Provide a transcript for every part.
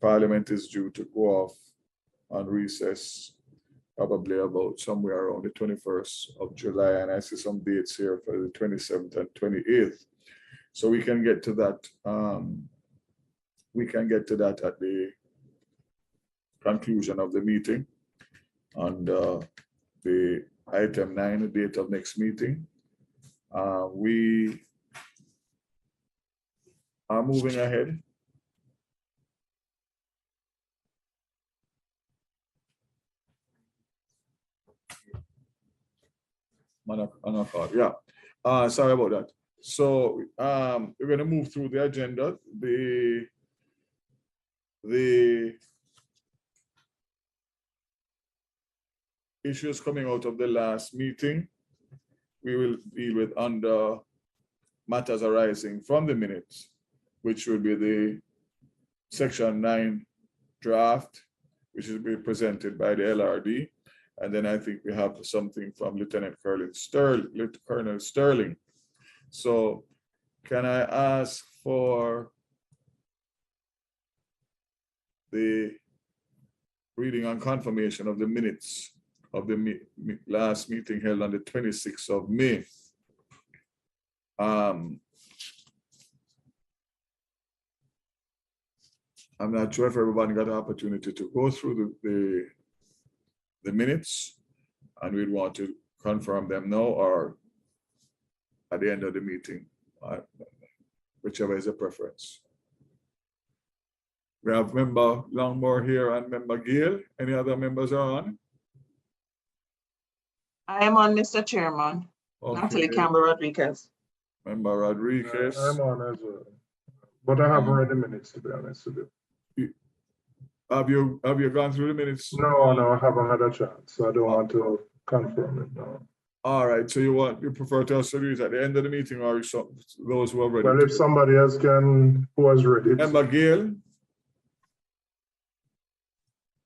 Parliament is due to go off on recess probably about somewhere around the 21st of July, and I see some dates here for the 27th and 28th. So we can get to that. At the conclusion of the meeting. And the item 9, the date of next meeting. We are moving ahead. Yeah. Sorry about that. So we're going to move through the agenda. The issues coming out of the last meeting, we will deal with under matters arising from the minutes, which will be the Section 9 draft, which will be presented by the LRD. And then I think we have something from Lieutenant Colonel Sterling. So can I ask for the reading and confirmation of the minutes of the last meeting held on the 26th of May? I'm not sure if everybody got an opportunity to go through the minutes, and we'd want to confirm them now or at the end of the meeting, whichever is a preference. We have member Longmore here and member Gale. Any other members are on? I am on, Mr. Chairman. Okay. Natalie Campbell Rodriguez. Member Rodriguez. I'm on as well, but I haven't read the minutes, to be honest with you. Have you gone through the minutes? No, I haven't had a chance, so I don't want to confirm it now. All right, so you prefer to us to do it at the end of the meeting, or those who are ready? Well, if somebody else who has read it. Member Gale?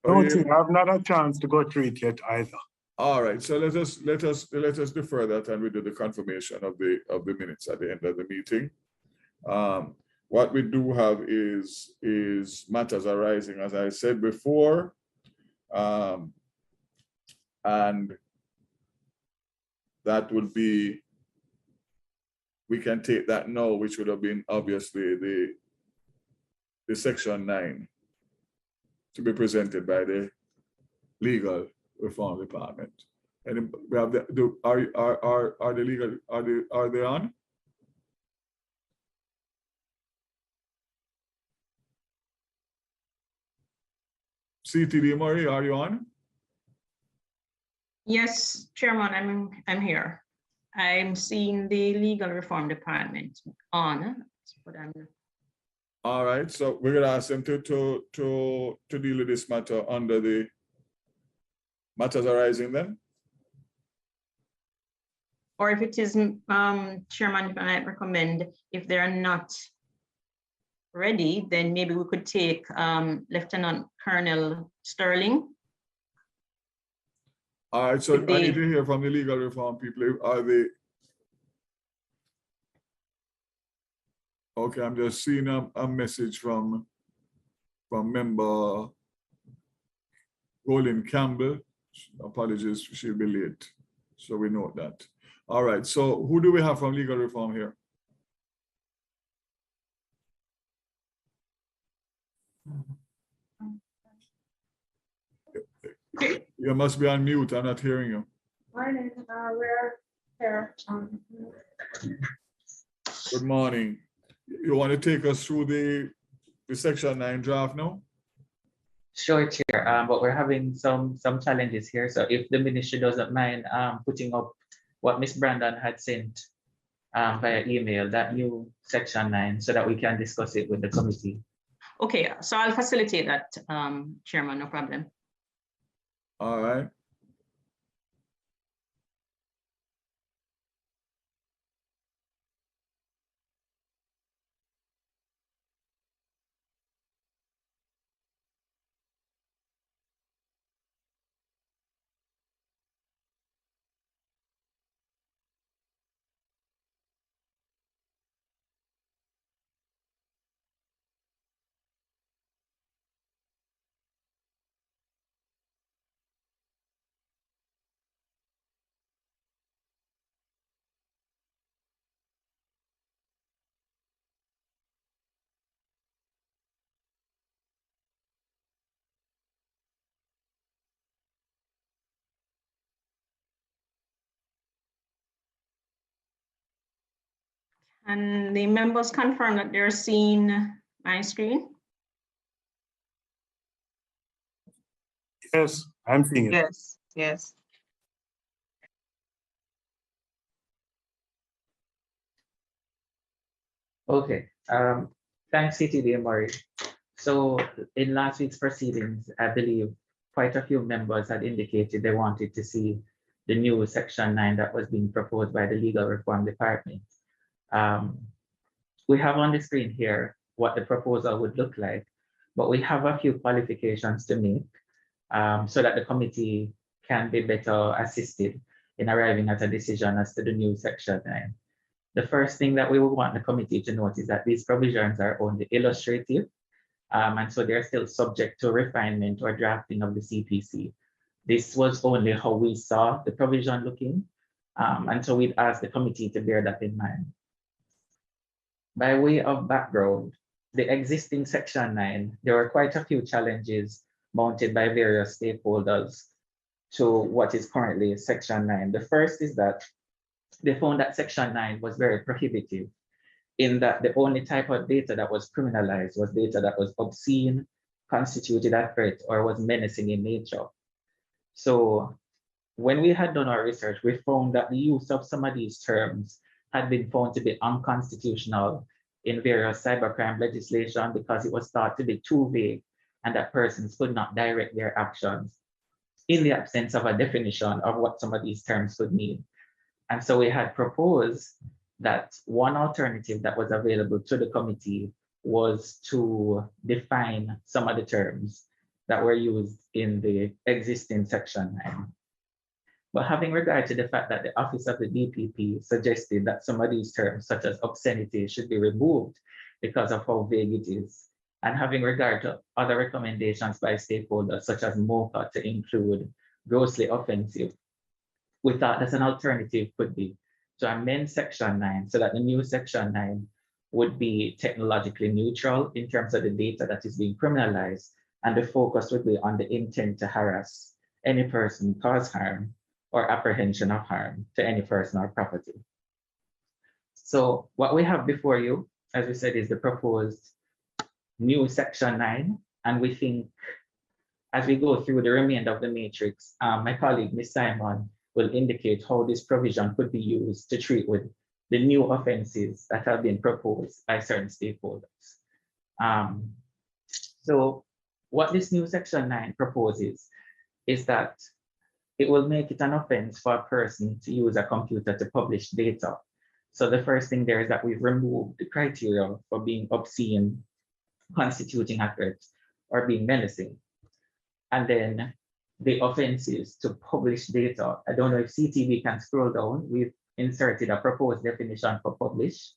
No, I've not had a chance to go through it yet either. All right, so let us defer that, and we do the confirmation of the minutes at the end of the meeting. What we do have is matters arising, as I said before, and that would be, we can take that now, which would have been obviously the Section 9 to be presented by the Legal Reform Department. And we have are they on? CTD Murray, are you on? Yes, Chairman, I'm here. I'm seeing the Legal Reform Department on, but I'm. All right, so we're gonna ask them to deal with this matter under the matters arising then. Or if it is, Chairman, if I might recommend, if they're not ready, then maybe we could take Lieutenant Colonel Sterling. All right, so I need to hear from the legal reform people. Are they? Okay, I'm just seeing a message from member Golden Campbell. Apologies, she'll be late. So we note that. All right, so who do we have from legal reform here? You must be on mute. I'm not hearing you. Morning. We're here. Good morning. You want to take us through the Section 9 draft now? Sure, Chair. But we're having some challenges here. So if the ministry doesn't mind putting up what Ms. Brandon had sent via email, that new Section 9, so that we can discuss it with the committee. Okay, so I'll facilitate that, Chairman, no problem. All right. And the members confirm that they're seeing my screen. Yes, I'm seeing it. Yes, yes. Okay, thanks CTD Murray. So in last week's proceedings, I believe quite a few members had indicated they wanted to see the new Section 9 that was being proposed by the Legal Reform Department. We have on the screen here what the proposal would look like, but we have a few qualifications to make so that the committee can be better assisted in arriving at a decision as to the new Section 9. The first thing that we would want the committee to note is that these provisions are only illustrative, and so they're still subject to refinement or drafting of the CPC. This was only how we saw the provision looking, and so we'd ask the committee to bear that in mind. By way of background, the existing Section 9, there were quite a few challenges mounted by various stakeholders to what is currently Section 9. The first is that they found that Section 9 was very prohibitive in that the only type of data that was criminalized was data that was obscene, constituted a threat, or was menacing in nature. So when we had done our research, we found that the use of some of these terms had been found to be unconstitutional in various cybercrime legislation because it was thought to be too vague and that persons could not direct their actions in the absence of a definition of what some of these terms could mean. And so we had proposed that one alternative that was available to the committee was to define some of the terms that were used in the existing Section 9. But having regard to the fact that the Office of the DPP suggested that some of these terms, such as obscenity, should be removed because of how vague it is, and having regard to other recommendations by stakeholders, such as MOCA, to include grossly offensive, we thought that an alternative could be to amend Section 9 so that the new Section 9 would be technologically neutral in terms of the data that is being criminalized, and the focus would be on the intent to harass any person, cause harm, or apprehension of harm to any person or property. So what we have before you, as we said, is the proposed new Section 9, and we think as we go through the remainder of the matrix, my colleague, Ms. Simon, will indicate how this provision could be used to treat with the new offenses that have been proposed by certain stakeholders. So what this new Section 9 proposes is that it will make it an offense for a person to use a computer to publish data. So the first thing there is that we've removed the criteria for being obscene, constituting a threat, or being menacing. And then the offenses to publish data. I don't know if CTV can scroll down. We've inserted a proposed definition for publish.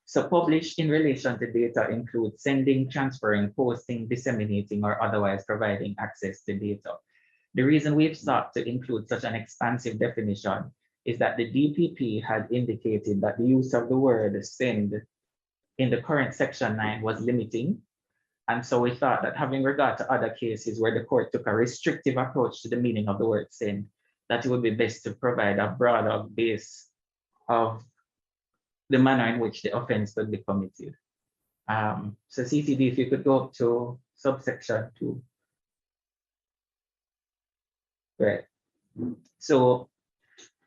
So publish in relation to data includes sending, transferring, posting, disseminating, or otherwise providing access to data. The reason we've sought to include such an expansive definition is that the DPP had indicated that the use of the word send in the current Section 9 was limiting. And so we thought that having regard to other cases where the court took a restrictive approach to the meaning of the word send, that it would be best to provide a broader base of the manner in which the offense could be committed. So CTD, if you could go up to subsection 2. Right. So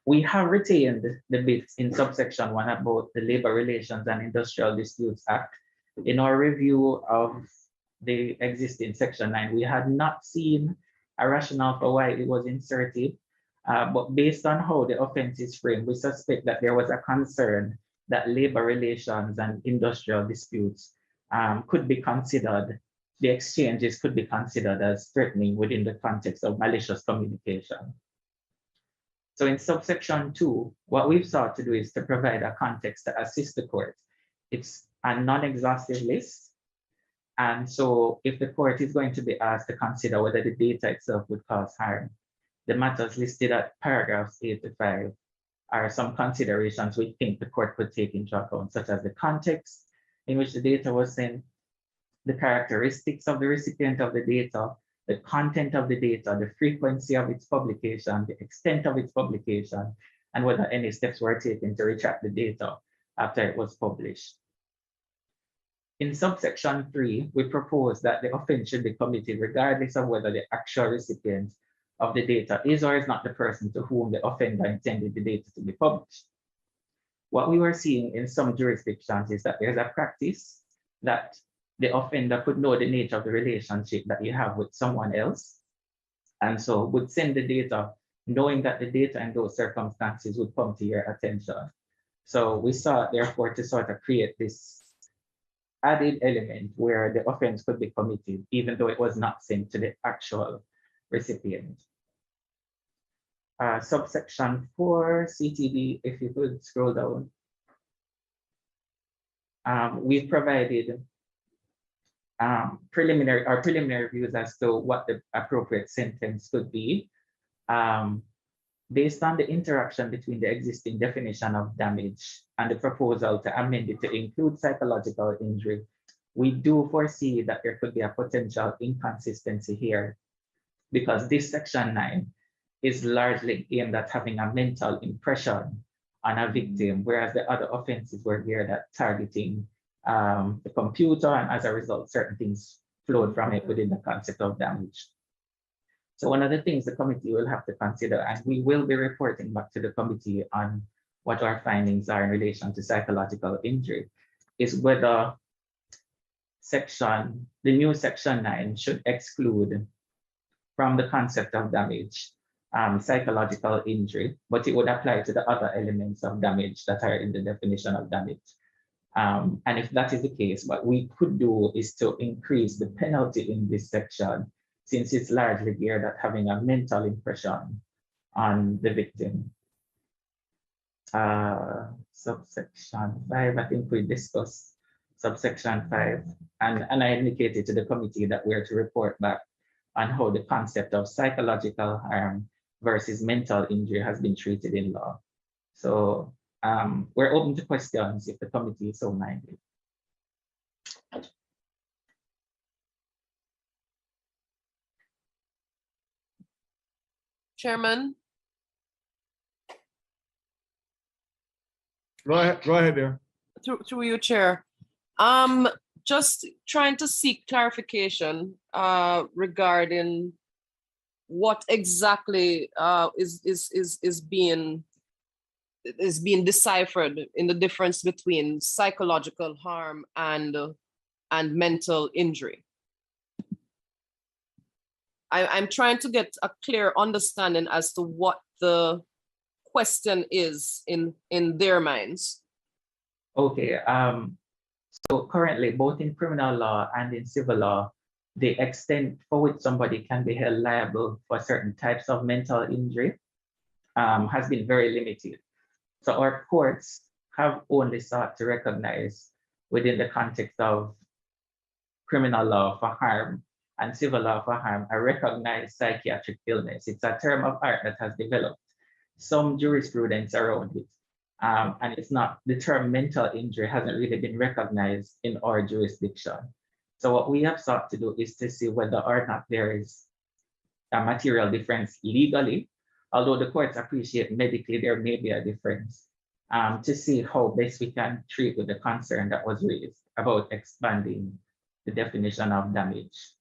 we have retained the bits in subsection 1 about the Labor Relations and Industrial Disputes Act. In our review of the existing Section 9, we had not seen a rationale for why it was inserted, but based on how the offense is framed, we suspect that there was a concern that labor relations and industrial disputes could be considered, the exchanges could be considered as threatening within the context of malicious communication. So in subsection 2, what we've sought to do is to provide a context to assist the court. It's a non-exhaustive list. And so if the court is going to be asked to consider whether the data itself would cause harm, the matters listed at paragraphs 8 to 5 are some considerations we think the court could take into account, such as the context in which the data was sent, the characteristics of the recipient of the data, the content of the data, the frequency of its publication, the extent of its publication, and whether any steps were taken to retract the data after it was published. In subsection 3, we propose that the offense should be committed regardless of whether the actual recipient of the data is or is not the person to whom the offender intended the data to be published. What we were seeing in some jurisdictions is that there's a practice that the offender could know the nature of the relationship that you have with someone else, and so would send the data knowing that the data in those circumstances would come to your attention. So we sought, therefore, to sort of create this added element where the offense could be committed, even though it was not sent to the actual recipient. Subsection 4, CTD, if you could scroll down. We've provided preliminary views as to what the appropriate sentence could be. Based on the interaction between the existing definition of damage and the proposal to amend it to include psychological injury, we do foresee that there could be a potential inconsistency here, because this section 9 is largely aimed at having a mental impression on a victim, whereas the other offenses were geared at targeting the computer, and as a result, certain things flowed from it within the concept of damage. So one of the things the committee will have to consider, and we will be reporting back to the committee on what our findings are in relation to psychological injury, is whether the new section 9 should exclude from the concept of damage psychological injury, but it would apply to the other elements of damage that are in the definition of damage. And if that is the case, what we could do is to increase the penalty in this section, since it's largely geared at having a mental impression on the victim. Subsection 5, I think we discussed subsection 5, and I indicated to the committee that we're to report back on how the concept of psychological harm versus mental injury has been treated in law. So we're open to questions if the committee is so minded. Chairman, Go ahead there. through you, Chair. Just trying to seek clarification regarding what exactly is being deciphered in the difference between psychological harm and mental injury. I'm trying to get a clear understanding as to what the question is in their minds. Okay, so currently, both in criminal law and in civil law, the extent for which somebody can be held liable for certain types of mental injury has been very limited. So our courts have only sought to recognize within the context of criminal law for harm and civil law for harm a recognized psychiatric illness. It's a term of art that has developed some jurisprudence around it. And it's not, the term mental injury hasn't really been recognized in our jurisdiction. So what we have sought to do is to see whether or not there is a material difference legally, although the courts appreciate medically there may be a difference, to see how best we can treat with the concern that was raised about expanding the definition of damage.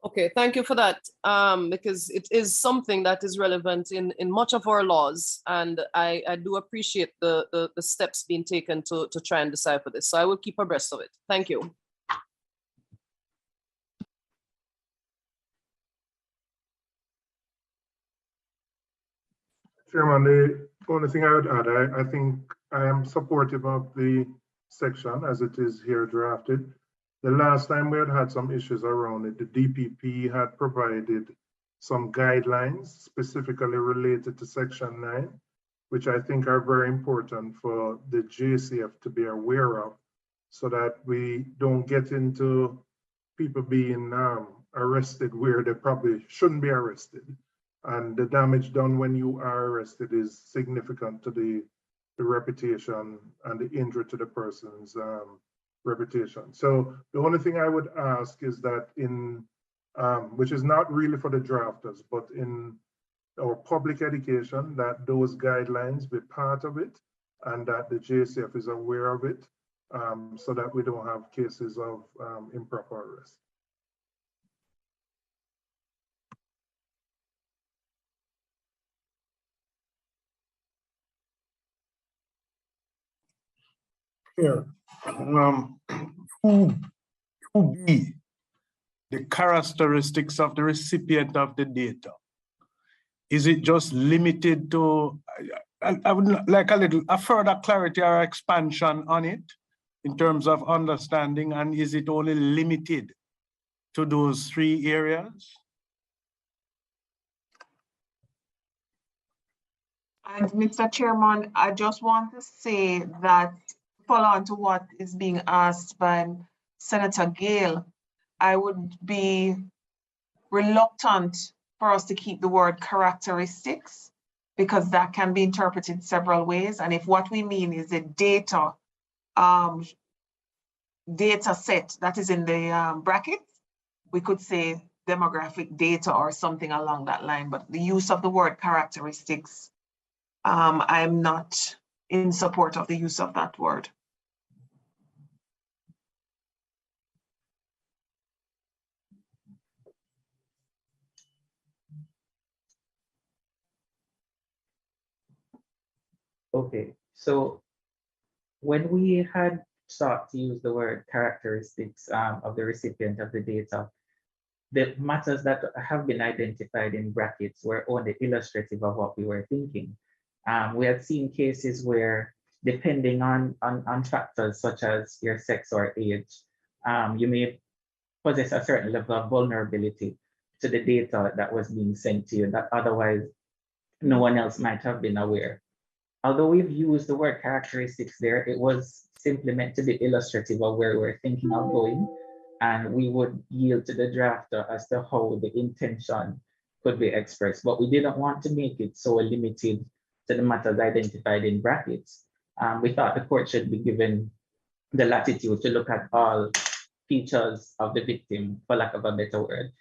Okay, thank you for that, because it is something that is relevant in much of our laws, and I do appreciate the steps being taken to try and decipher this. So I will keep abreast of it. Thank you. Chairman, the only thing I would add, I think I am supportive of the section as it is here drafted. The last time we had some issues around it, the DPP had provided some guidelines specifically related to Section 9, which I think are very important for the JCF to be aware of, so that we don't get into people being arrested where they probably shouldn't be arrested. And the damage done when you are arrested is significant to the reputation and the injury to the person's reputation. So the only thing I would ask is that in, which is not really for the drafters, but in or public education, that those guidelines be part of it and that the JCF is aware of it, so that we don't have cases of improper arrest. Here, 2B, the characteristics of the recipient of the data. Is it just limited to, I would like a further clarity or expansion on it in terms of understanding, and is it only limited to those 3 areas? And Mr. Chairman, I just want to say that, follow on to what is being asked by Senator Gale, I would be reluctant for us to keep the word characteristics, because that can be interpreted several ways. And if what we mean is a data set that is in the brackets, we could say demographic data or something along that line. But the use of the word characteristics, I'm not in support of the use of that word. Okay, so when we had sought to use the word characteristics of the recipient of the data, the matters that have been identified in brackets were only illustrative of what we were thinking. We had seen cases where, depending on factors such as your sex or age, you may possess a certain level of vulnerability to the data that was being sent to you that otherwise no one else might have been aware. Although we've used the word characteristics there, it was simply meant to be illustrative of where we're thinking of going, and we would yield to the drafter as to how the intention could be expressed. But we didn't want to make it so limited to the matters identified in brackets. We thought the court should be given the latitude to look at all features of the victim, for lack of a better word,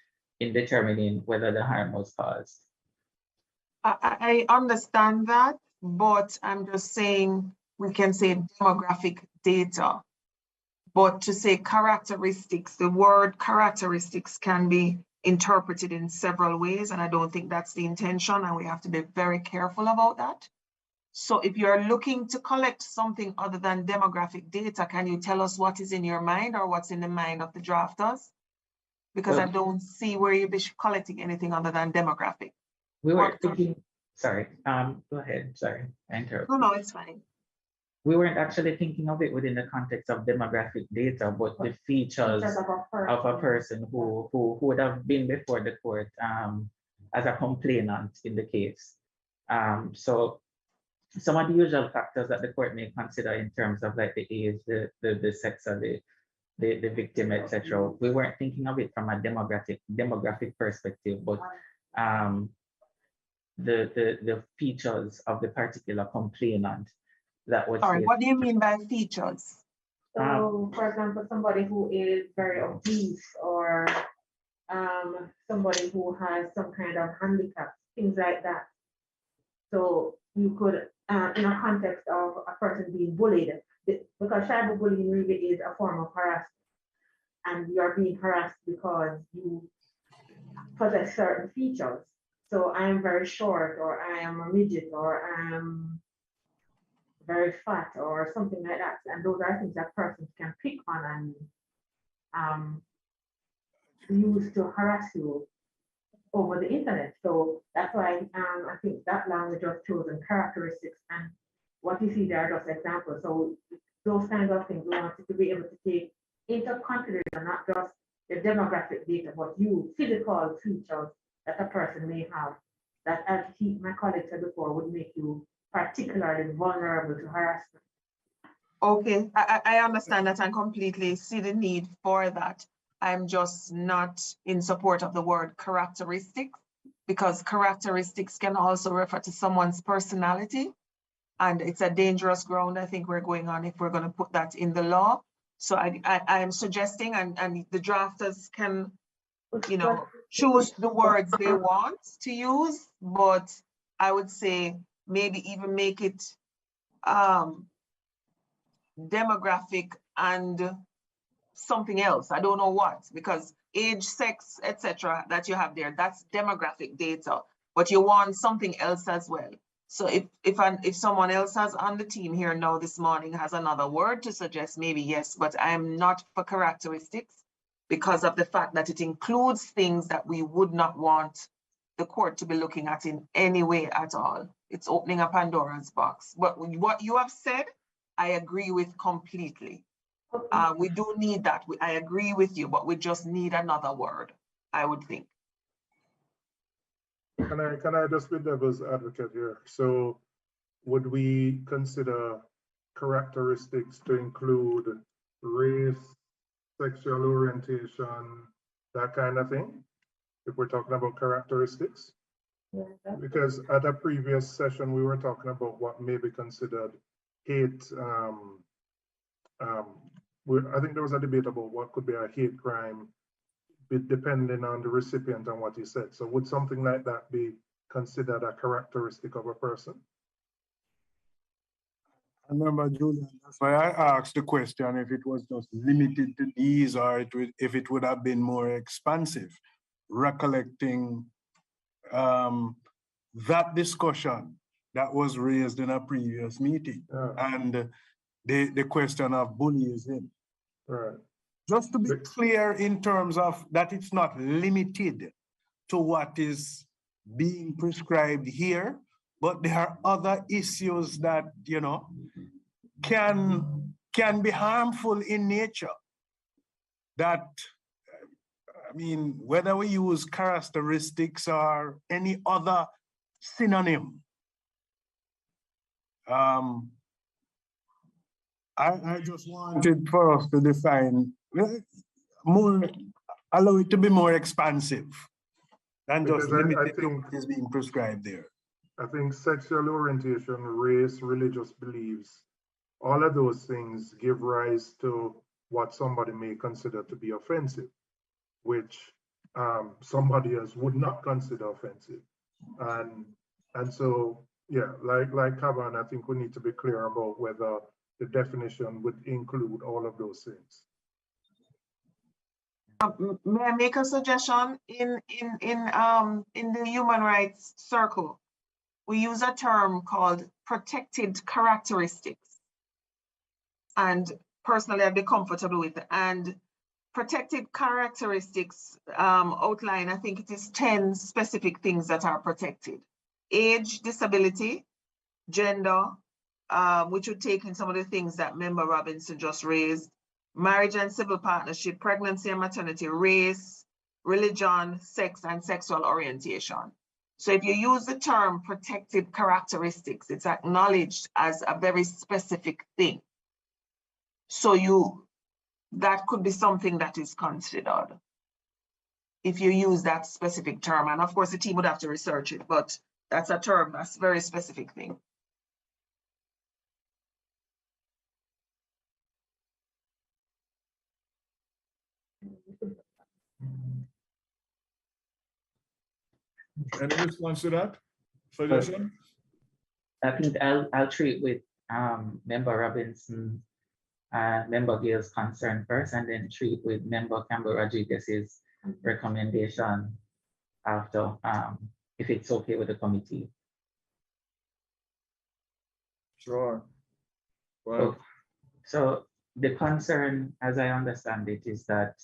in determining whether the harm was caused. I understand that, but I'm just saying we can say demographic data. But to say characteristics, the word characteristics can be interpreted in several ways, and I don't think that's the intention, and we have to be very careful about that. So if you're looking to collect something other than demographic data, can you tell us what is in your mind or what's in the mind of the drafters? Because I don't see where you'd be collecting anything other than demographic. We were thinking, sorry, go ahead, sorry, I interrupted. No, it's fine. We weren't actually thinking of it within the context of demographic data, but the features of a person who would have been before the court as a complainant in the case. So some of the usual factors that the court may consider in terms of like the age, the sex of the victim, etc. We weren't thinking of it from a demographic perspective, but the features of the particular complainant that was. Sorry, what do you mean by features? So, for example, somebody who is very obese, or somebody who has some kind of handicap, things like that. So you could, in a context of a person being bullied, because cyberbullying really is a form of harassment, and you're being harassed because you possess certain features. So I am very short, or I am a midget, or I am very fat, or something like that. And those are things that persons can pick on and use to harass you over the internet. So that's why I think that language was chosen, characteristics, and what you see there are just examples. So those kinds of things we wanted to be able to take into consideration, not just the demographic data, but physical features that a person may have that, as my colleague said before, would make you particularly vulnerable to harassment. Okay, I understand that and completely see the need for that. I'm just not in support of the word characteristics, because characteristics can also refer to someone's personality. And it's a dangerous ground I think we're going on if we're going to put that in the law. So I am suggesting, and the drafters can you know, choose the words they want to use, but I would say maybe even make it demographic and something else. I don't know what, because age, sex, etc. that you have there, that's demographic data, but you want something else as well. So if someone else has on the team here now this morning has another word to suggest, maybe yes, but I'm not for characteristics because of the fact that it includes things that we would not want the court to be looking at in any way at all. It's opening a Pandora's box. But what you have said, I agree with completely. We do need that. I agree with you, but we just need another word, I would think. Can I just be devil's advocate here? So would we consider characteristics to include race, sexual orientation, that kind of thing, if we're talking about characteristics? Yeah, Because at a previous session, we were talking about what may be considered hate. I think there was a debate about what could be a hate crime, depending on the recipient and what he said. So would something like that be considered a characteristic of a person? I remember, Julian, that's why I asked the question if it was just limited to these or if it would have been more expansive, recollecting that discussion that was raised in a previous meeting and the question of bullying. Right. Just to be clear in terms of that it's not limited to what is being prescribed here, but there are other issues that, you know, can be harmful in nature. That, I mean, whether we use characteristics or any other synonym, I just wanted for us to define more, allow it to be more expansive than just limited to what is being prescribed there. I think sexual orientation, race, religious beliefs, all of those things give rise to what somebody may consider to be offensive, which somebody else would not consider offensive. And so, yeah, like Kavan, I think we need to be clear about whether the definition would include all of those things. May I make a suggestion? In the human rights circle, we use a term called protected characteristics. And personally, I'd be comfortable with it. And protected characteristics outline, I think it is 10 specific things that are protected. Age, disability, gender, which would take in some of the things that Member Robinson just raised, marriage and civil partnership, pregnancy and maternity, race, religion, sex, and sexual orientation. So if you use the term protected characteristics, it's acknowledged as a very specific thing. So that could be something that is considered if you use that specific term. And of course, the team would have to research it, but that's a term, that's a very specific thing. Any response to that suggestion? I think I'll treat with Member Robinson, Member Gale's concern first, and then treat with Member Campbell Rodriguez's recommendation after, if it's okay with the committee. Sure. Well, so the concern, as I understand it, is that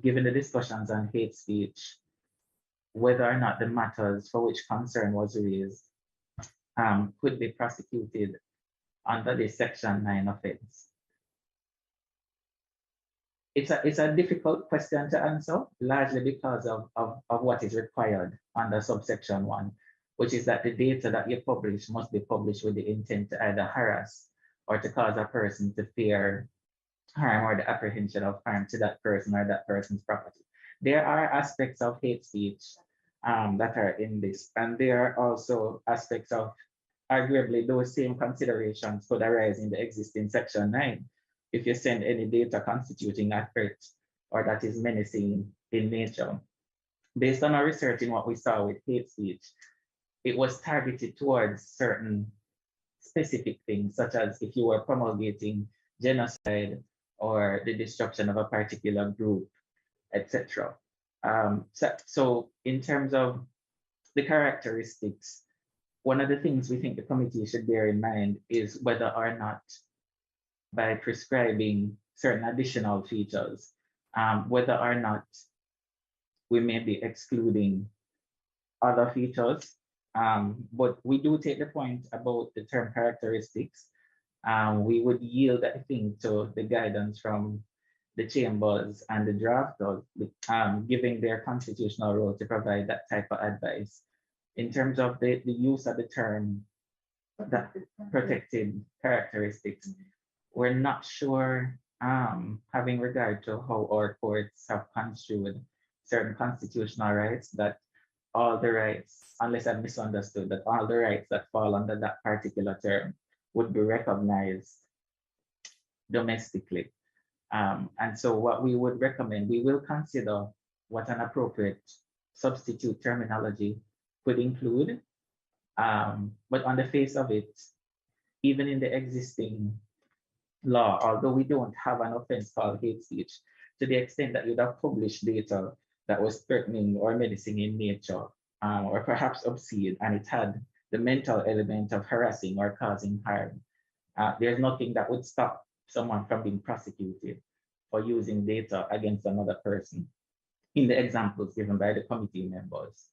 given the discussions on hate speech, whether or not the matters for which concern was raised could be prosecuted under the Section 9 offense. It's a difficult question to answer, largely because of what is required under subsection 1, which is that the data that you publish must be published with the intent to either harass or to cause a person to fear harm or the apprehension of harm to that person or that person's property. There are aspects of hate speech that are in this, and there are also aspects of arguably those same considerations could arise in the existing Section 9. If you send any data constituting a threat or that is menacing in nature. Based on our research in what we saw with hate speech, it was targeted towards certain specific things, such as if you were promulgating genocide or the destruction of a particular group, etc. So in terms of the characteristics, one of the things we think the committee should bear in mind is whether or not, by prescribing certain additional features, whether or not we may be excluding other features. But we do take the point about the term characteristics. We would yield, I think, to the guidance from the chambers and the drafters, giving their constitutional role to provide that type of advice. In terms of the use of the term that protected characteristics, we're not sure, having regard to how our courts have construed certain constitutional rights, that all the rights, unless I've misunderstood, that all the rights that fall under that particular term would be recognized domestically. And so what we would recommend, we will consider what an appropriate substitute terminology could include. But on the face of it, even in the existing law, although we don't have an offense called hate speech, to the extent that you'd have published data that was threatening or menacing in nature, or perhaps obscene, and it had the mental element of harassing or causing harm, there's nothing that would stop someone from being prosecuted for using data against another person in the examples given by the committee members.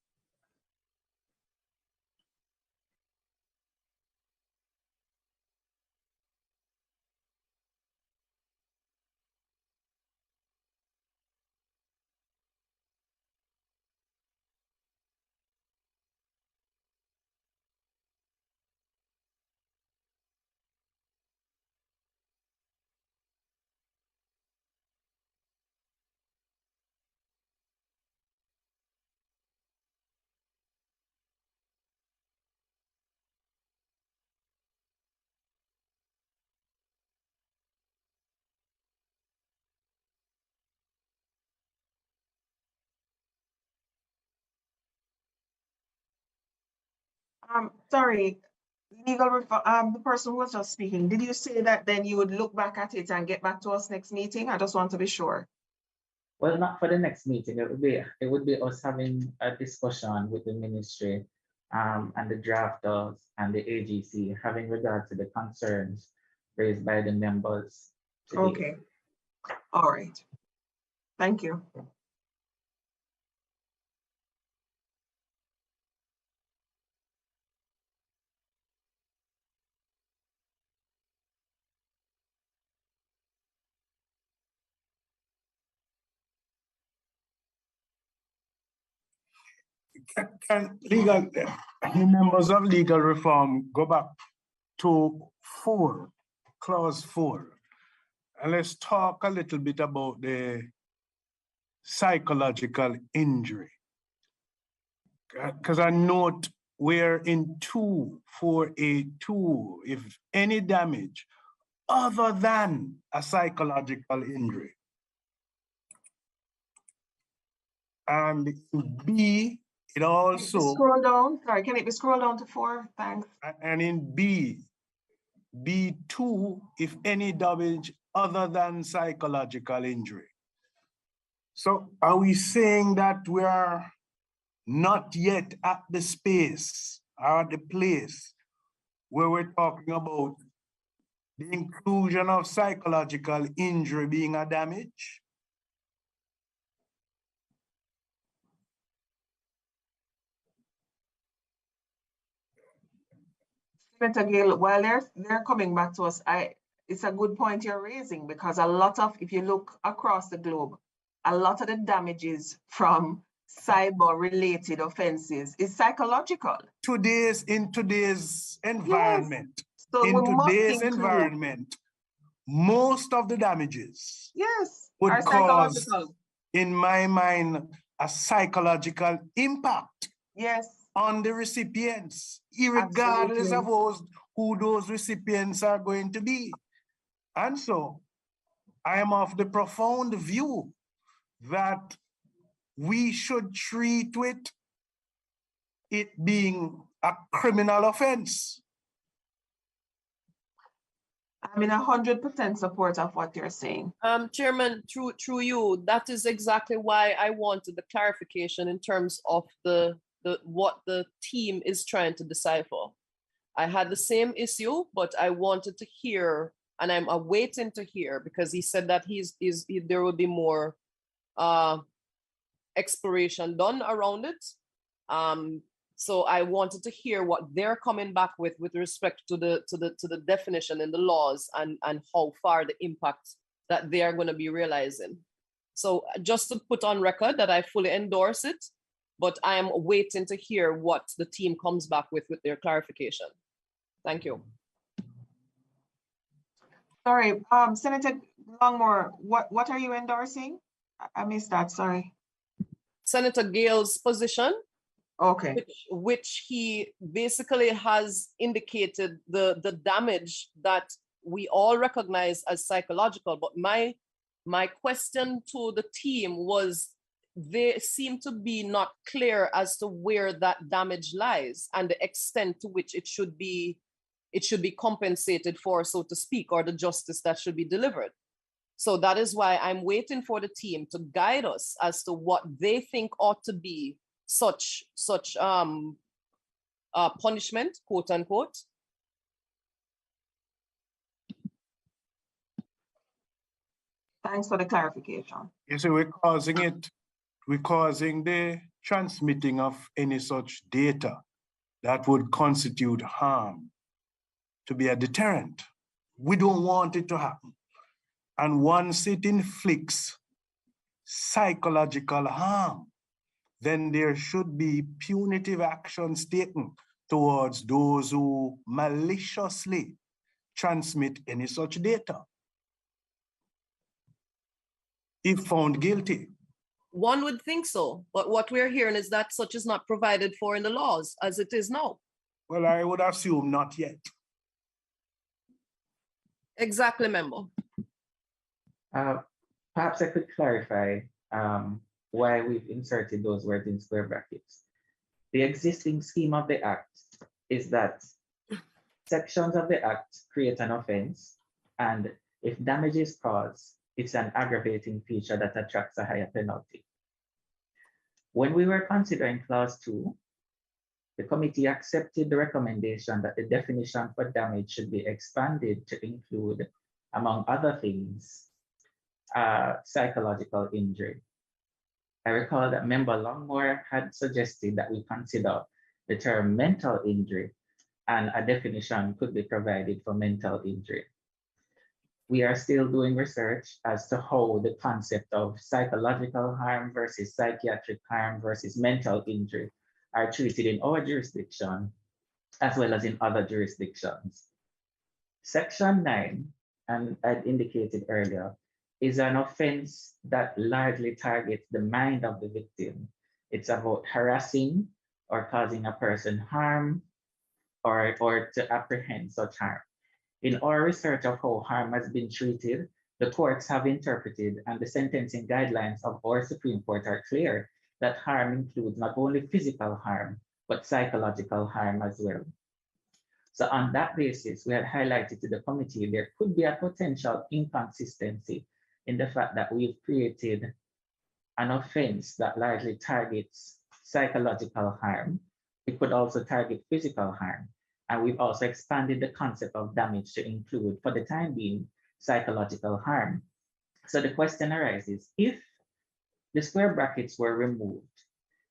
Sorry, the person who was just speaking, did you say that then you would look back at it and get back to us next meeting? I just want to be sure. Well, not for the next meeting. It would be us having a discussion with the ministry and the drafters and the AGC, having regard to the concerns raised by the members today. Okay. All right. Thank you. Can legal members of legal reform go back to clause 4, and let's talk a little bit about the psychological injury. Because I note we're in 248(2), if any damage other than a psychological injury. And in B, it also... Scroll down, sorry, can it be scrolled down to 4? Thanks. And in B2, if any damage other than psychological injury. So are we saying that we are not yet at the space or the place where we're talking about the inclusion of psychological injury being a damage? Gill, while they're coming back to us, it's a good point you're raising, because a lot of, if you look across the globe, a lot of the damages from cyber-related offenses is psychological. In today's environment, yes. So in today's environment, most of the damages would cause, in my mind, a psychological impact on the recipients, irregardless of who those recipients are going to be. And so I am of the profound view that we should treat it being a criminal offense. I'm in 100% support of what you're saying. Chairman, through you, that is exactly why I wanted the clarification in terms of what the team is trying to decipher. I had the same issue, but I wanted to hear, and I'm awaiting to hear, because he said that there will be more exploration done around it. So I wanted to hear what they're coming back with respect to the definition in the laws and how far the impact that they are going to be realizing. So just to put on record that I fully endorse it, but I am waiting to hear what the team comes back with their clarification. Thank you. Sorry, Senator Longmore, what are you endorsing? I missed that, sorry. Senator Gale's position. Okay. Which he basically has indicated the damage that we all recognize as psychological. But my question to the team was, they seem to be not clear as to where that damage lies and the extent to which it should be compensated for, so to speak, or the justice that should be delivered. So that is why I'm waiting for the team to guide us as to what they think ought to be such punishment, quote unquote. Thanks for the clarification. You see, we're causing the transmitting of any such data that would constitute harm to be a deterrent. We don't want it to happen. And once it inflicts psychological harm, then there should be punitive actions taken towards those who maliciously transmit any such data, if found guilty. One would think so, but what we're hearing is that such is not provided for in the laws as it is now. Well, I would assume not yet. Exactly, member. Perhaps I could clarify why we've inserted those words in square brackets. The existing scheme of the Act is that sections of the Act create an offense, and if damage is caused, it's an aggravating feature that attracts a higher penalty. When we were considering Clause 2, the committee accepted the recommendation that the definition for damage should be expanded to include, among other things, psychological injury. I recall that Member Longmore had suggested that we consider the term mental injury, and a definition could be provided for mental injury. We are still doing research as to how the concept of psychological harm versus psychiatric harm versus mental injury are treated in our jurisdiction, as well as in other jurisdictions. Section 9, and I'd indicated earlier, is an offense that largely targets the mind of the victim. It's about harassing or causing a person harm or to apprehend such harm. In our research of how harm has been treated, the courts have interpreted, and the sentencing guidelines of our Supreme Court are clear, that harm includes not only physical harm, but psychological harm as well. So on that basis, we had highlighted to the committee there could be a potential inconsistency in the fact that we've created an offense that largely targets psychological harm. It could also target physical harm. And we've also expanded the concept of damage to include, for the time being, psychological harm. So the question arises, if the square brackets were removed,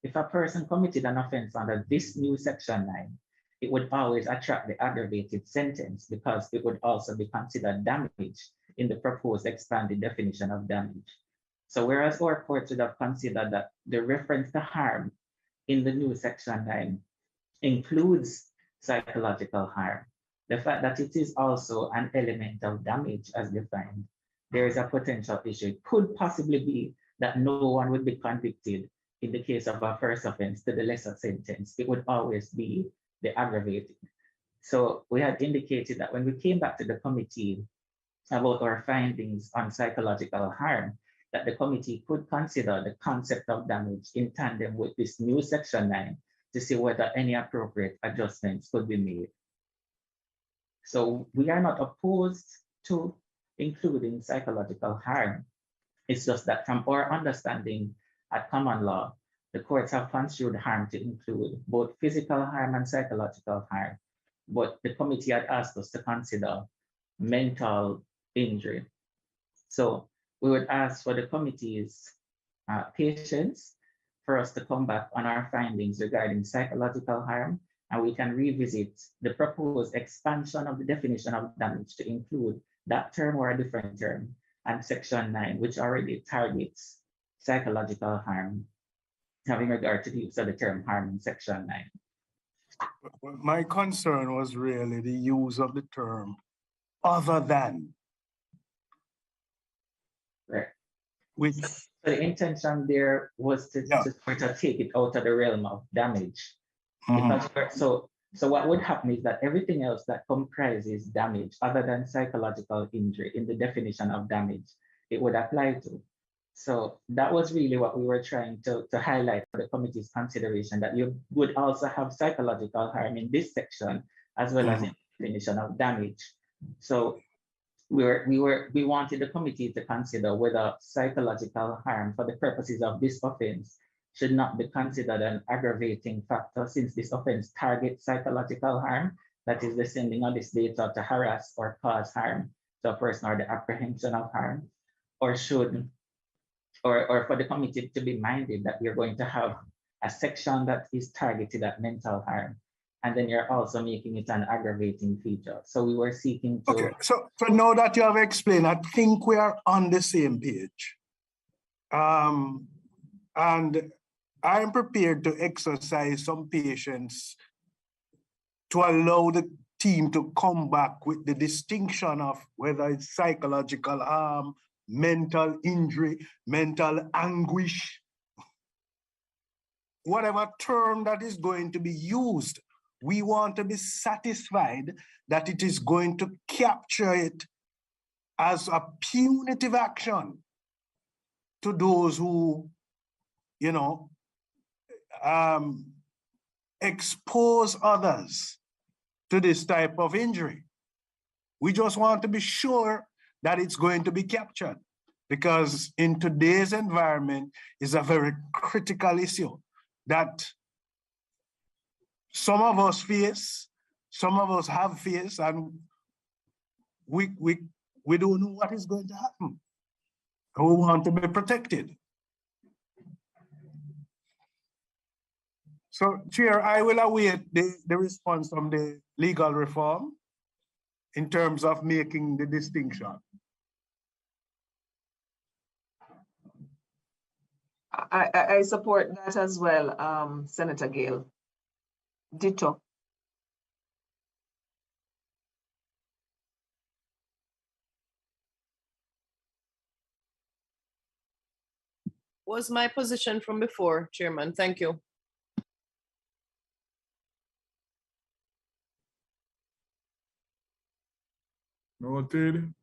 if a person committed an offense under this new section 9, it would always attract the aggravated sentence because it would also be considered damage in the proposed expanded definition of damage. So whereas our courts would have considered that the reference to harm in the new section 9 includes psychological harm, the fact that it is also an element of damage as defined, there is a potential issue. It could possibly be that no one would be convicted in the case of a first offense to the lesser sentence. It would always be the aggravated. So we had indicated that when we came back to the committee about our findings on psychological harm, that the committee could consider the concept of damage in tandem with this new section 9 to see whether any appropriate adjustments could be made. So we are not opposed to including psychological harm. It's just that from our understanding at common law, the courts have construed harm to include both physical harm and psychological harm. But the committee had asked us to consider mental injury. So we would ask for the committee's patience for us to come back on our findings regarding psychological harm, and we can revisit the proposed expansion of the definition of damage to include that term or a different term, and section 9, which already targets psychological harm, having regard to the use of the term harm in section 9. My concern was really the use of the term other than. Right. Which, So the intention there was to sort of take it out of the realm of damage. Because so what would happen is that everything else that comprises damage other than psychological injury in the definition of damage, it would apply to. So that was really what we were trying to highlight for the committee's consideration, that you would also have psychological harm in this section, as well as in the definition of damage. So we wanted the committee to consider whether psychological harm for the purposes of this offense should not be considered an aggravating factor, since this offense targets psychological harm, that is the sending of this data to harass or cause harm to a person or the apprehension of harm, or should, or for the committee to be minded that you're going to have a section that is targeted at mental harm, and then you're also making it an aggravating feature. So we were seeking to... Okay, so now that you have explained, I think we are on the same page. And I am prepared to exercise some patience to allow the team to come back with the distinction of whether it's psychological harm, mental injury, mental anguish, whatever term that is going to be used. We want to be satisfied that it is going to capture it as a punitive action to those who, you know, expose others to this type of injury. We just want to be sure that it's going to be captured, because in today's environment is a very critical issue that some of us face, some of us have faced, and we don't know what is going to happen. We want to be protected. So, Chair, I will await the response from the legal reform in terms of making the distinction. I support that as well, Senator Gale. Ditto. Was my position from before, Chairman. Thank you. Noted.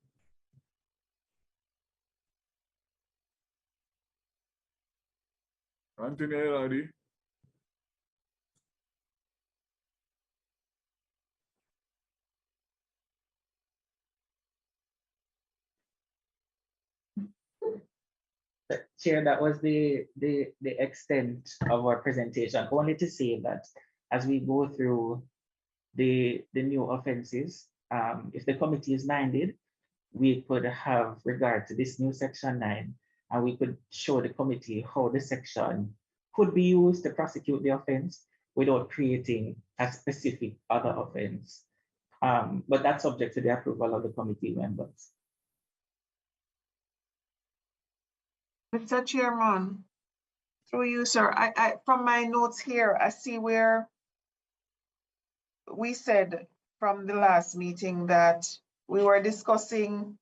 Continue, Ladi. Chair, that was the extent of our presentation, only to say that as we go through the new offenses, if the committee is minded, we could have regard to this new section 9, and we could show the committee how the section could be used to prosecute the offense without creating a specific other offense. But that's subject to the approval of the committee members. Mr. Chairman, through you, sir, I from my notes here, I see where we said from the last meeting that we were discussing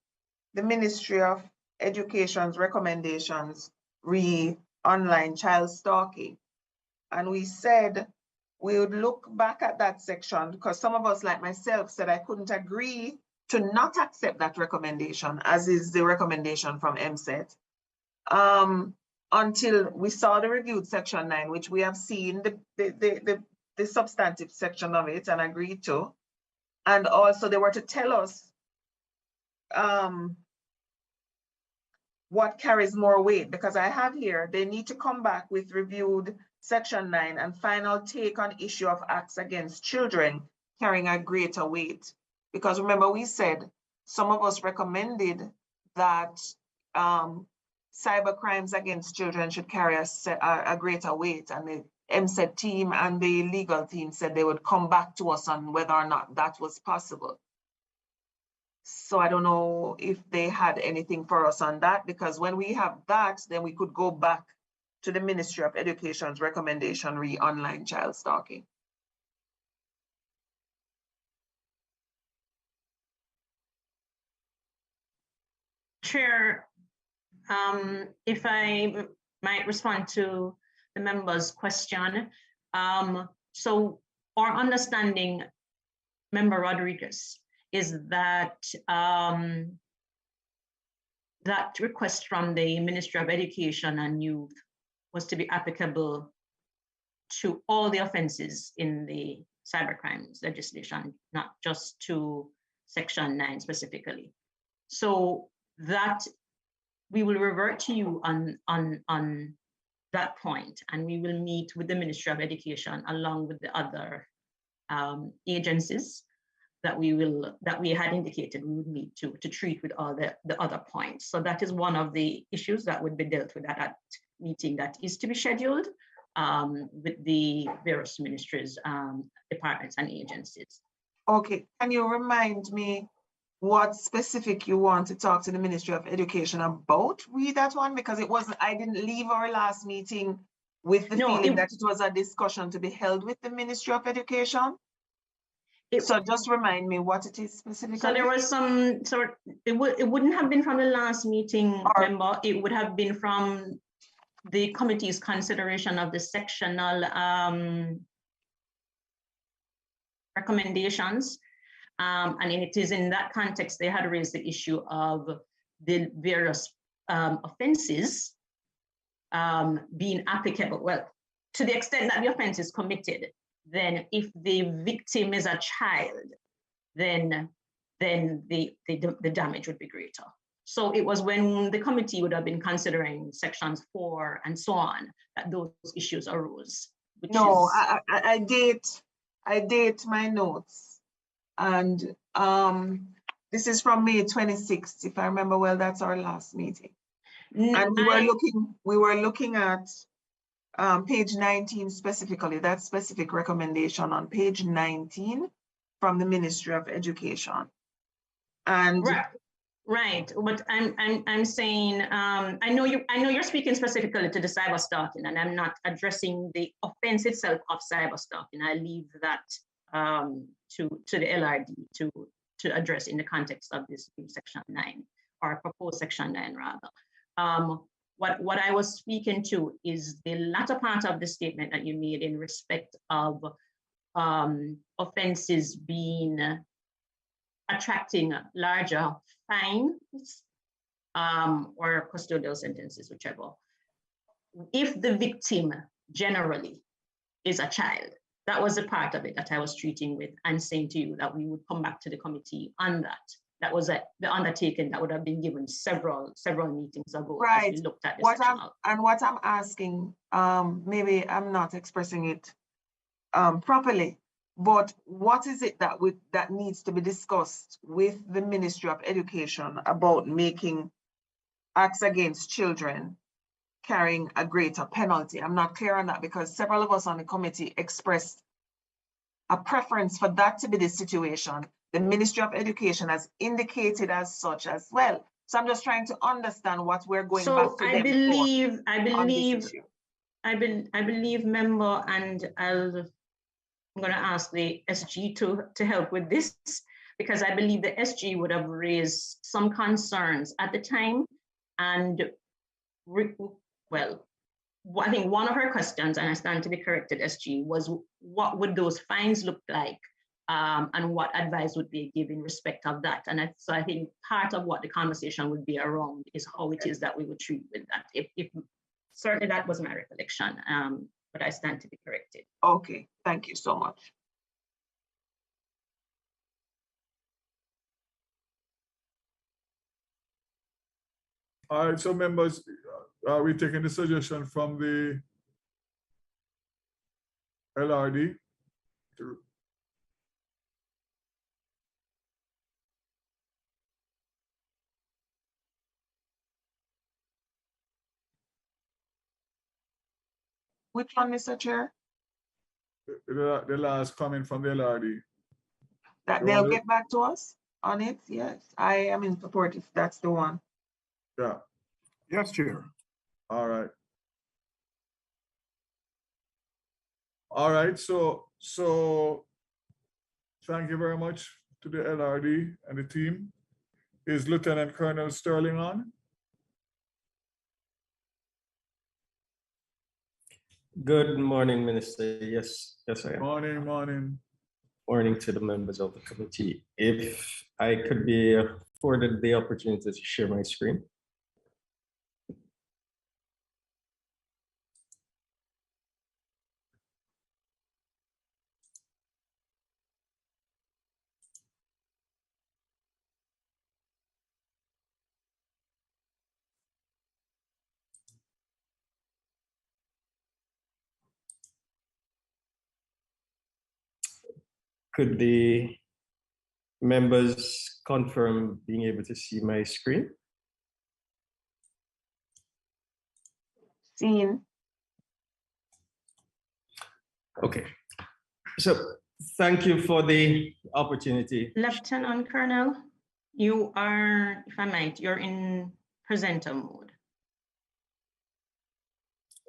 the Ministry of Education's recommendations re online child stalking. And we said we would look back at that section, because some of us, like myself, said I couldn't agree to not accept that recommendation, as is the recommendation from MSET. until we saw the reviewed section 9, which we have seen the substantive section of it and agreed to. And also they were to tell us what carries more weight, because I have here, they need to come back with reviewed section 9 and final take on issue of acts against children carrying a greater weight. Because remember, we said some of us recommended that cybercrimes against children should carry a greater weight, and the MSED team and the legal team said they would come back to us on whether or not that was possible. So I don't know if they had anything for us on that, because when we have that, then we could go back to the Ministry of Education's recommendation re online child stalking. Chair, if I might respond to the member's question. So our understanding, Member Rodriguez, is that that request from the Ministry of Education and Youth was to be applicable to all the offenses in the cybercrimes legislation, not just to Section 9 specifically. So that we will revert to you on that point, and we will meet with the Ministry of Education along with the other agencies that we had indicated we would meet to treat with all the other points. So that is one of the issues that would be dealt with at that meeting that is to be scheduled with the various ministries, departments and agencies. Okay, can you remind me what specific you want to talk to the Ministry of Education about? Read that one, because it wasn't, I didn't leave our last meeting with the feeling that it was a discussion to be held with the Ministry of Education. So just remind me what it is specifically. So there was some sort, it wouldn't have been from the last meeting, member, it would have been from the committee's consideration of the sectional recommendations. And it is in that context, they had raised the issue of the various offenses being applicable. Well, to the extent that the offense is committed, then if the victim is a child, then the damage would be greater. So it was when the committee would have been considering sections 4 and so on that those issues arose. No, I date my notes, and this is from May 26th, if I remember well. That's our last meeting, and we were looking at page 19 specifically, that specific recommendation on page 19 from the Ministry of Education. And right, but I'm saying I know you're speaking specifically to the cyber stalking, and I'm not addressing the offense itself of cyber stalking. I leave that to the LRD to address in the context of this section 9, or proposed section 9 rather. What I was speaking to is the latter part of the statement that you made in respect of offenses attracting larger fines or custodial sentences, whichever. If the victim generally is a child, that was a part of it that I was treating with and saying to you that we would come back to the committee on that. That was the undertaking that would have been given several meetings ago. Right. As we looked at what I'm asking, maybe I'm not expressing it properly, but what is it that needs to be discussed with the Ministry of Education about making acts against children carrying a greater penalty? I'm not clear on that, because several of us on the committee expressed a preference for that to be the situation. The Ministry of Education has indicated as such as well. So I'm just trying to understand what we're going back to them for. I believe, member, and I'm going to ask the SG to help with this, because I believe the SG would have raised some concerns at the time. And well, I think one of her questions, and I stand to be corrected, SG, was what would those fines look like and what advice would be given in respect of that. And so I think part of what the conversation would be around is how it is that we would treat with that. If certainly that was my recollection, but I stand to be corrected. Okay, thank you so much. All right, so members, are we taking the suggestion from the LRD? Which one, Mr. Chair? The last comment from the LRD. That You they'll want to- get back to us on it? Yes, I am in support if that's the one. Yeah, Yes, Chair. all right. All right, so thank you very much to the LRD and the team. Is Lieutenant Colonel Sterling on? Good morning, Minister. Yes, I am. Morning, morning. Morning to the members of the committee. If I could be afforded the opportunity to share my screen. Could the members confirm being able to see my screen? Seen. Okay. So thank you for the opportunity. Lieutenant Colonel, you are, if I might, you're in presenter mode.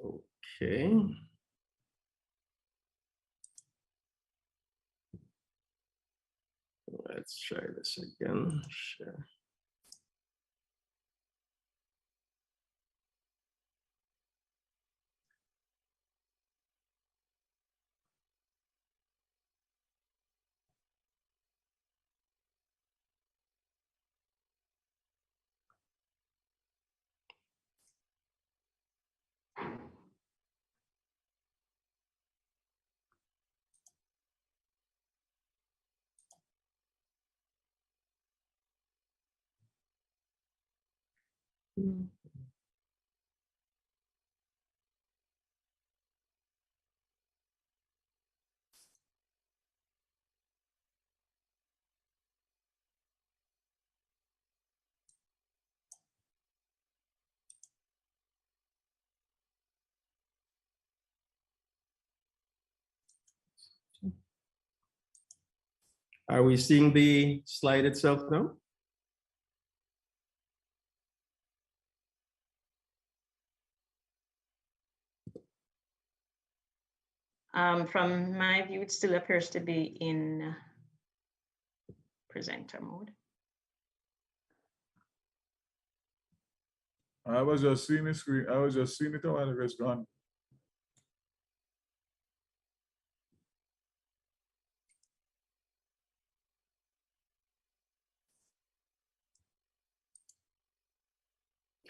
Okay. Let's try this again. Sure. Are we seeing the slide itself now? From my view, it still appears to be in presenter mode. I was just seeing the screen. I was just seeing it a while ago. It's gone.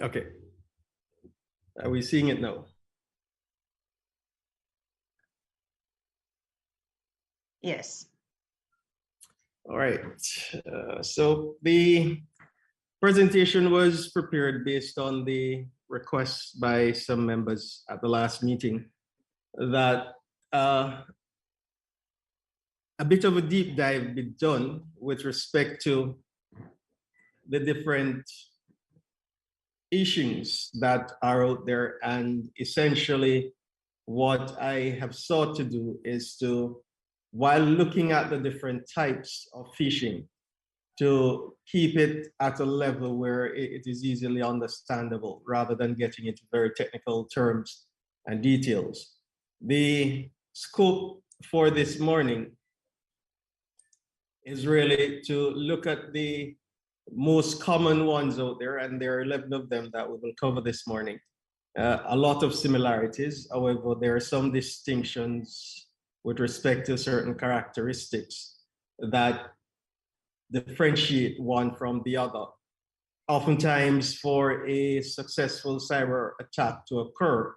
Okay. Are we seeing it now? Yes. All right. So the presentation was prepared based on the requests by some members at the last meeting that a bit of a deep dive be done with respect to the different issues that are out there. And essentially what I have sought to do is to, while looking at the different types of phishing, to keep it at a level where it is easily understandable rather than getting into very technical terms and details. The scope for this morning is really to look at the most common ones out there, and there are 11 of them that we will cover this morning. A lot of similarities, however, there are some distinctions with respect to certain characteristics that differentiate one from the other. Oftentimes, for a successful cyber attack to occur,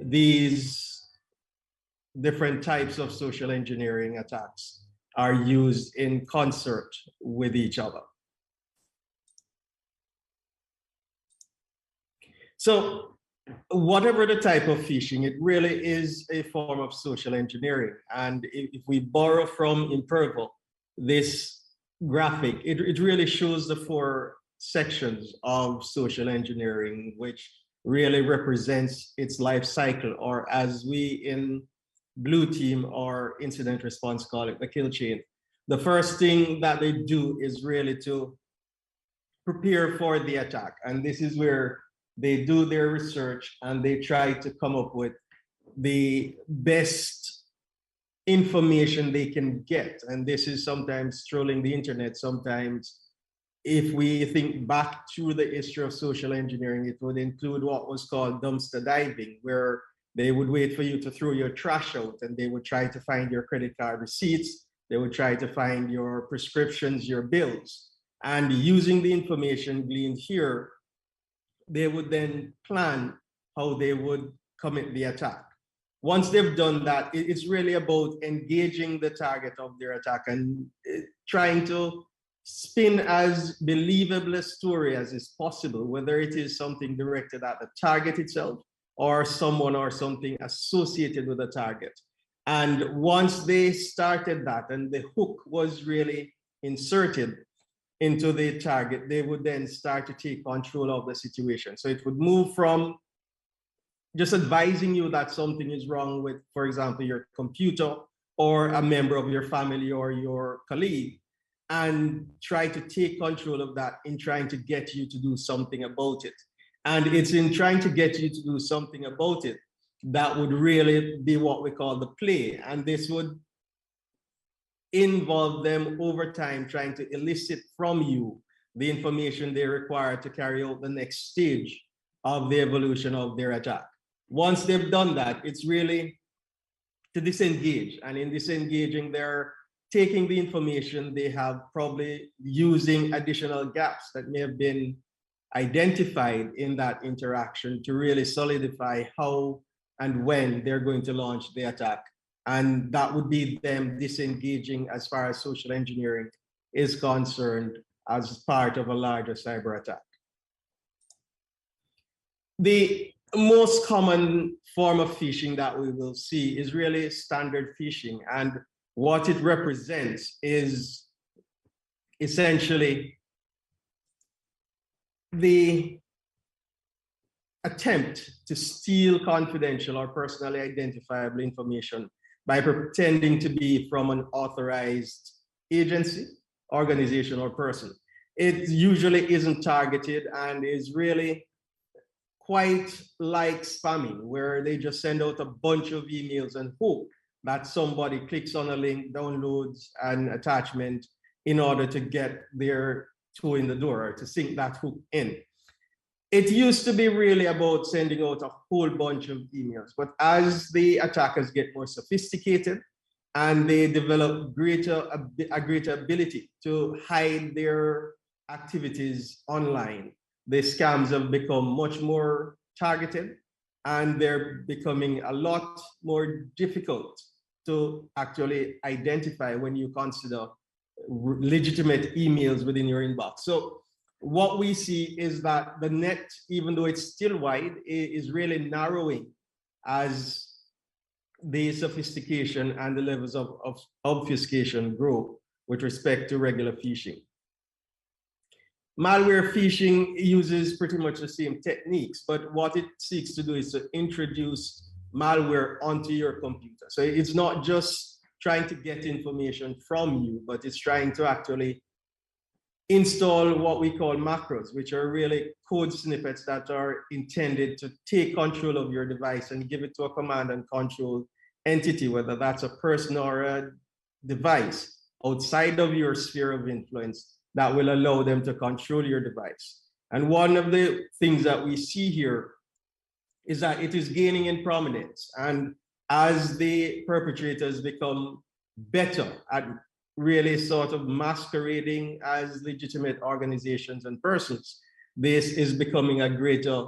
these different types of social engineering attacks are used in concert with each other. So whatever the type of phishing, it really is a form of social engineering. And if we borrow from Impervo, this graphic, it really shows the 4 sections of social engineering, which really represents its life cycle, or as we in Blue Team or incident response call it, the kill chain. The first thing that they do is really to prepare for the attack. And this is where they do their research and they try to come up with the best information they can get. And this is sometimes trolling the internet. Sometimes, if we think back to the history of social engineering, it would include what was called dumpster diving, where they would wait for you to throw your trash out and they would try to find your credit card receipts. They would try to find your prescriptions, your bills. And using the information gleaned here, they would then plan how they would commit the attack. Once they've done that, it's really about engaging the target of their attack and trying to spin as believable a story as is possible, whether it is something directed at the target itself or someone or something associated with the target. And once they started that and the hook was really inserted into the target, they would then start to take control of the situation. So it would move from just advising you that something is wrong with, for example, your computer or a member of your family or your colleague, and try to take control of that in trying to get you to do something about it. And it's in trying to get you to do something about it that would really be what we call the play. And this would involve them over time trying to elicit from you the information they require to carry out the next stage of the evolution of their attack. Once they've done that, it's really to disengage. And in disengaging, they're taking the information they have, probably using additional gaps that may have been identified in that interaction to really solidify how and when they're going to launch the attack. And that would be them disengaging as far as social engineering is concerned as part of a larger cyber attack. The most common form of phishing that we will see is really standard phishing. And what it represents is essentially the attempt to steal confidential or personally identifiable information by pretending to be from an authorized agency, organization, or person. It usually isn't targeted and is really quite like spamming, where they just send out a bunch of emails and hope that somebody clicks on a link, downloads an attachment in order to get their toe in the door, or to sink that hook in. It used to be really about sending out a whole bunch of emails, but as the attackers get more sophisticated and they develop a greater ability to hide their activities online, the scams have become much more targeted and they're becoming a lot more difficult to actually identify when you consider legitimate emails within your inbox. So what we see is that the net, even though it's still wide, is really narrowing as the sophistication and the levels of obfuscation grow with respect to regular phishing. Malware phishing uses pretty much the same techniques, but what it seeks to do is to introduce malware onto your computer. So it's not just trying to get information from you, but it's trying to actually install what we call macros, which are really code snippets that are intended to take control of your device and give it to a command and control entity, whether that's a person or a device outside of your sphere of influence, that will allow them to control your device. And one of the things that we see here is that it is gaining in prominence. And as the perpetrators become better at really sort of masquerading as legitimate organizations and persons. This is becoming a greater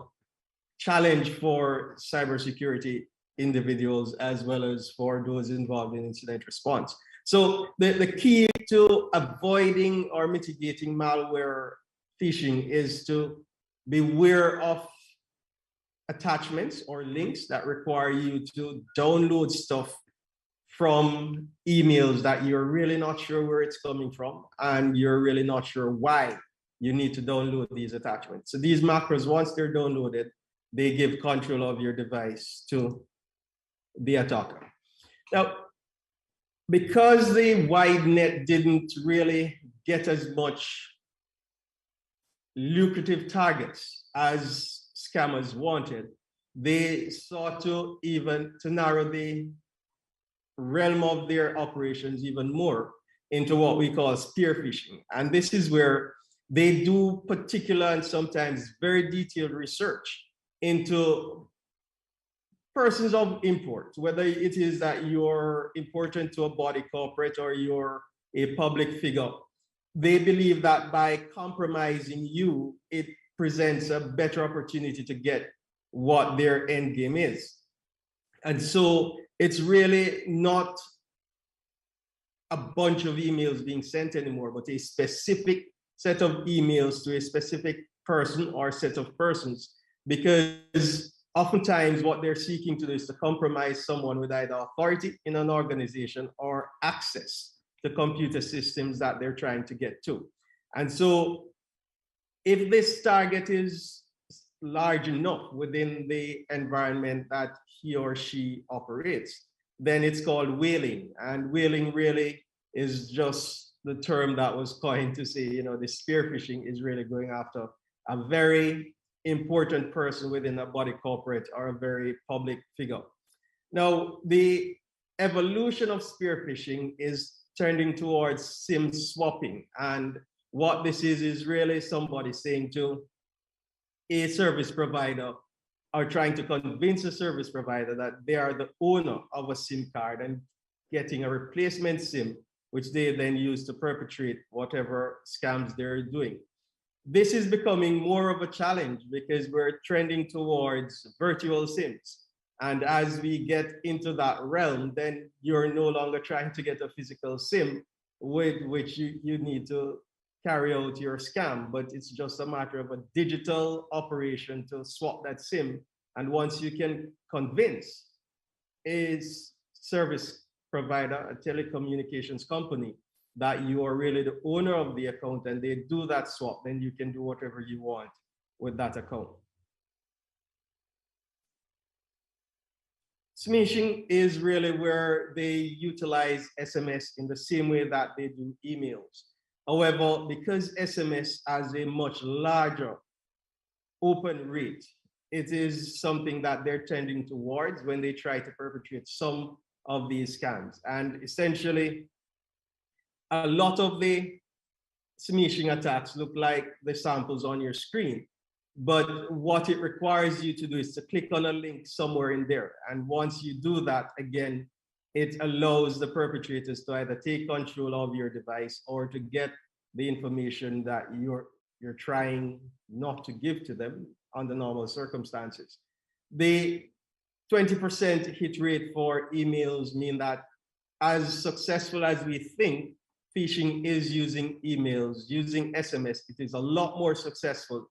challenge for cybersecurity individuals as well as for those involved in incident response. So the key to avoiding or mitigating malware phishing is to beware of attachments or links that require you to download stuff from emails that you're really not sure where it's coming from, and you're really not sure why you need to download these attachments. So these macros, once they're downloaded, they give control of your device to the attacker. Now, because the wide net didn't really get as much lucrative targets as scammers wanted, they sought to narrow the realm of their operations even more into what we call spear phishing. And this is where they do particular and sometimes very detailed research into persons of import, whether it is that you're important to a body corporate or you're a public figure. They believe that by compromising you, it presents a better opportunity to get what their end game is. And so it's really not a bunch of emails being sent anymore, but a specific set of emails to a specific person or set of persons, because oftentimes what they're seeking to do is to compromise someone with either authority in an organization or access to computer systems that they're trying to get to. And so if this target is large enough within the environment that he or she operates, then it's called whaling. And whaling really is just the term that was coined to say, you know, the spear phishing is really going after a very important person within a body corporate or a very public figure. Now, the evolution of spear phishing is turning towards SIM swapping. And what this is really somebody saying to a service provider or trying to convince a service provider that they are the owner of a SIM card and getting a replacement SIM, which they then use to perpetrate whatever scams they're doing. This is becoming more of a challenge because we're trending towards virtual SIMs. And as we get into that realm, then you're no longer trying to get a physical SIM with which you need to carry out your scam, but it's just a matter of a digital operation to swap that SIM. And once you can convince a service provider, a telecommunications company, that you are really the owner of the account and they do that swap, then you can do whatever you want with that account. Smishing is really where they utilize SMS in the same way that they do emails. However, because SMS has a much larger open rate, it is something that they're tending towards when they try to perpetrate some of these scams. And essentially, a lot of the smishing attacks look like the samples on your screen. But what it requires you to do is to click on a link somewhere in there. And once you do that, again, it allows the perpetrators to either take control of your device or to get the information that you're trying not to give to them under normal circumstances. The 20% hit rate for emails mean that as successful as we think phishing is using emails, using SMS, it is a lot more successful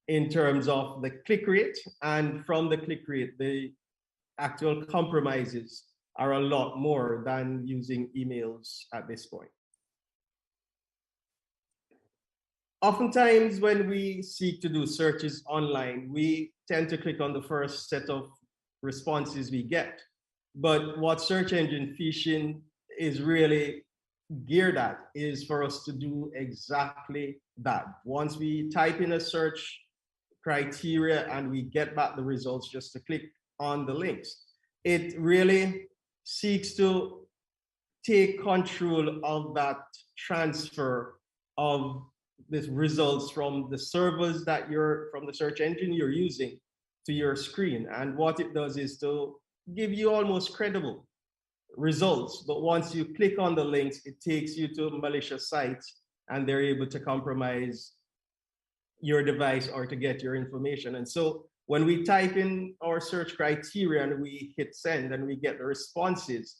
in terms of the click rate, and from the click rate, the actual compromises are a lot more than using emails at this point. Oftentimes when we seek to do searches online, we tend to click on the first set of responses we get. But what search engine phishing is really geared at is for us to do exactly that. Once we type in a search criteria and we get back the results just to click on the links, it really seeks to take control of that transfer of the results from the servers that from the search engine you're using to your screen. And what it does is to give you almost credible results. But once you click on the links, it takes you to malicious sites and they're able to compromise your device or to get your information. And so when we type in our search criteria and we hit send and we get the responses,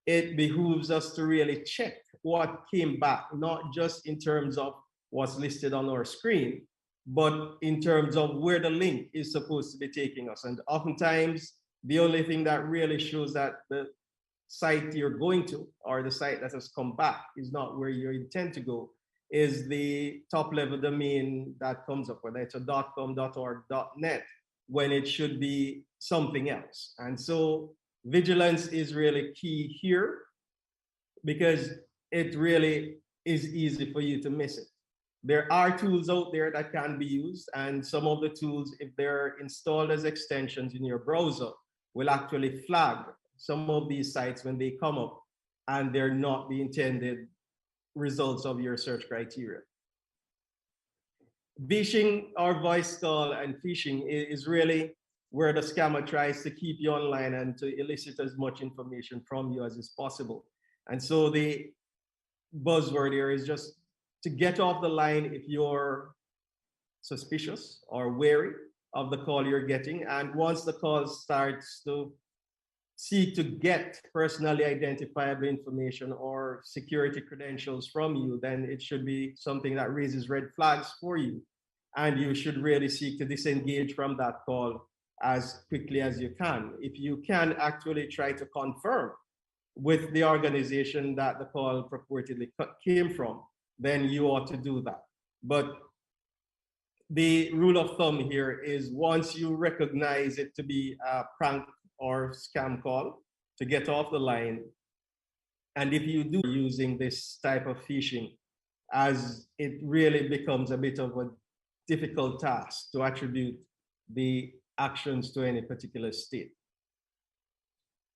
it behooves us to really check what came back, not just in terms of what's listed on our screen, but in terms of where the link is supposed to be taking us. And oftentimes, the only thing that really shows that the site you're going to or the site that has come back is not where you intend to go, is the top level domain that comes up, whether it's a .com, .org, .net, when it should be something else. And so vigilance is really key here because it really is easy for you to miss it. There are tools out there that can be used, and some of the tools, if they're installed as extensions in your browser, will actually flag some of these sites when they come up and they're not the intended results of your search criteria. Phishing or voice call and phishing is really where the scammer tries to keep you online and to elicit as much information from you as is possible. And so the buzzword here is just to get off the line if you're suspicious or wary of the call you're getting. And once the call starts to seek to get personally identifiable information or security credentials from you, then it should be something that raises red flags for you. And you should really seek to disengage from that call as quickly as you can. If you can actually try to confirm with the organization that the call purportedly came from, then you ought to do that. But the rule of thumb here is once you recognize it to be a prank or scam call, to get off the line. And if you do using this type of phishing, as it really becomes a bit of a difficult task to attribute the actions to any particular state.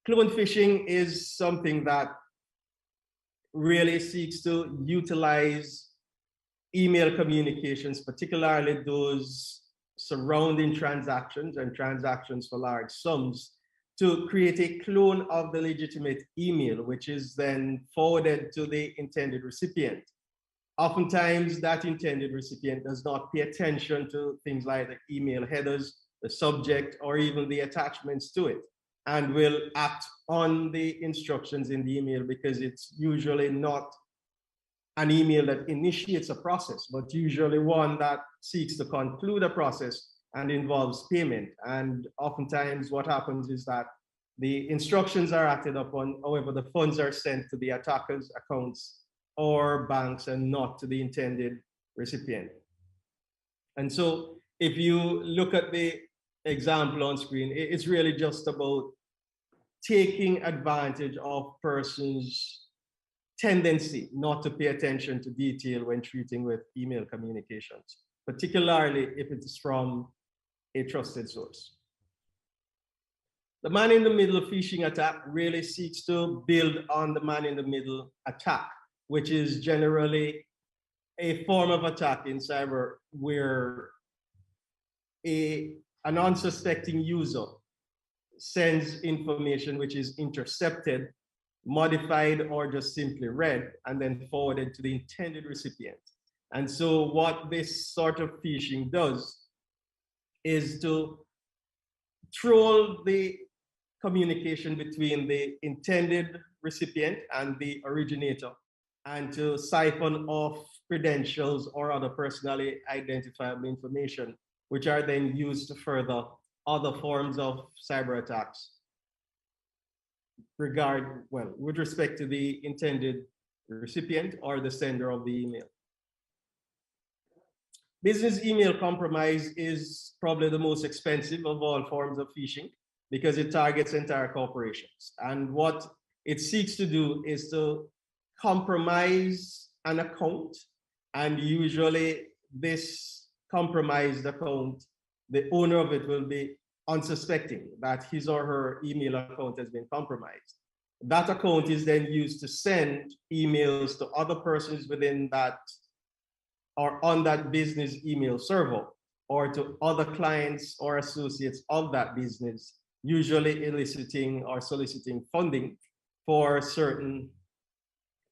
Clone phishing is something that really seeks to utilize email communications, particularly those surrounding transactions and transactions for large sums, to create a clone of the legitimate email, which is then forwarded to the intended recipient. Oftentimes, that intended recipient does not pay attention to things like the email headers, the subject, or even the attachments to it, and will act on the instructions in the email because it's usually not an email that initiates a process, but usually one that seeks to conclude a process and involves payment. And oftentimes what happens is that the instructions are acted upon, however, the funds are sent to the attacker's accounts or banks and not to the intended recipient. And so if you look at the example on screen, it's really just about taking advantage of persons' tendency not to pay attention to detail when treating with email communications, particularly if it is from a trusted source. The man-in-the-middle phishing attack really seeks to build on the man-in-the-middle attack, which is generally a form of attack in cyber where an unsuspecting user sends information which is intercepted, modified, or just simply read, and then forwarded to the intended recipient. And so what this sort of phishing does is to troll the communication between the intended recipient and the originator, and to siphon off credentials or other personally identifiable information, which are then used to further other forms of cyber attacks with respect to the intended recipient or the sender of the email. Business email compromise is probably the most expensive of all forms of phishing because it targets entire corporations. And what it seeks to do is to compromise an account, and usually this compromised account, the owner of it will be unsuspecting that his or her email account has been compromised. That account is then used to send emails to other persons within that or on that business email server, or to other clients or associates of that business, usually eliciting or soliciting funding for certain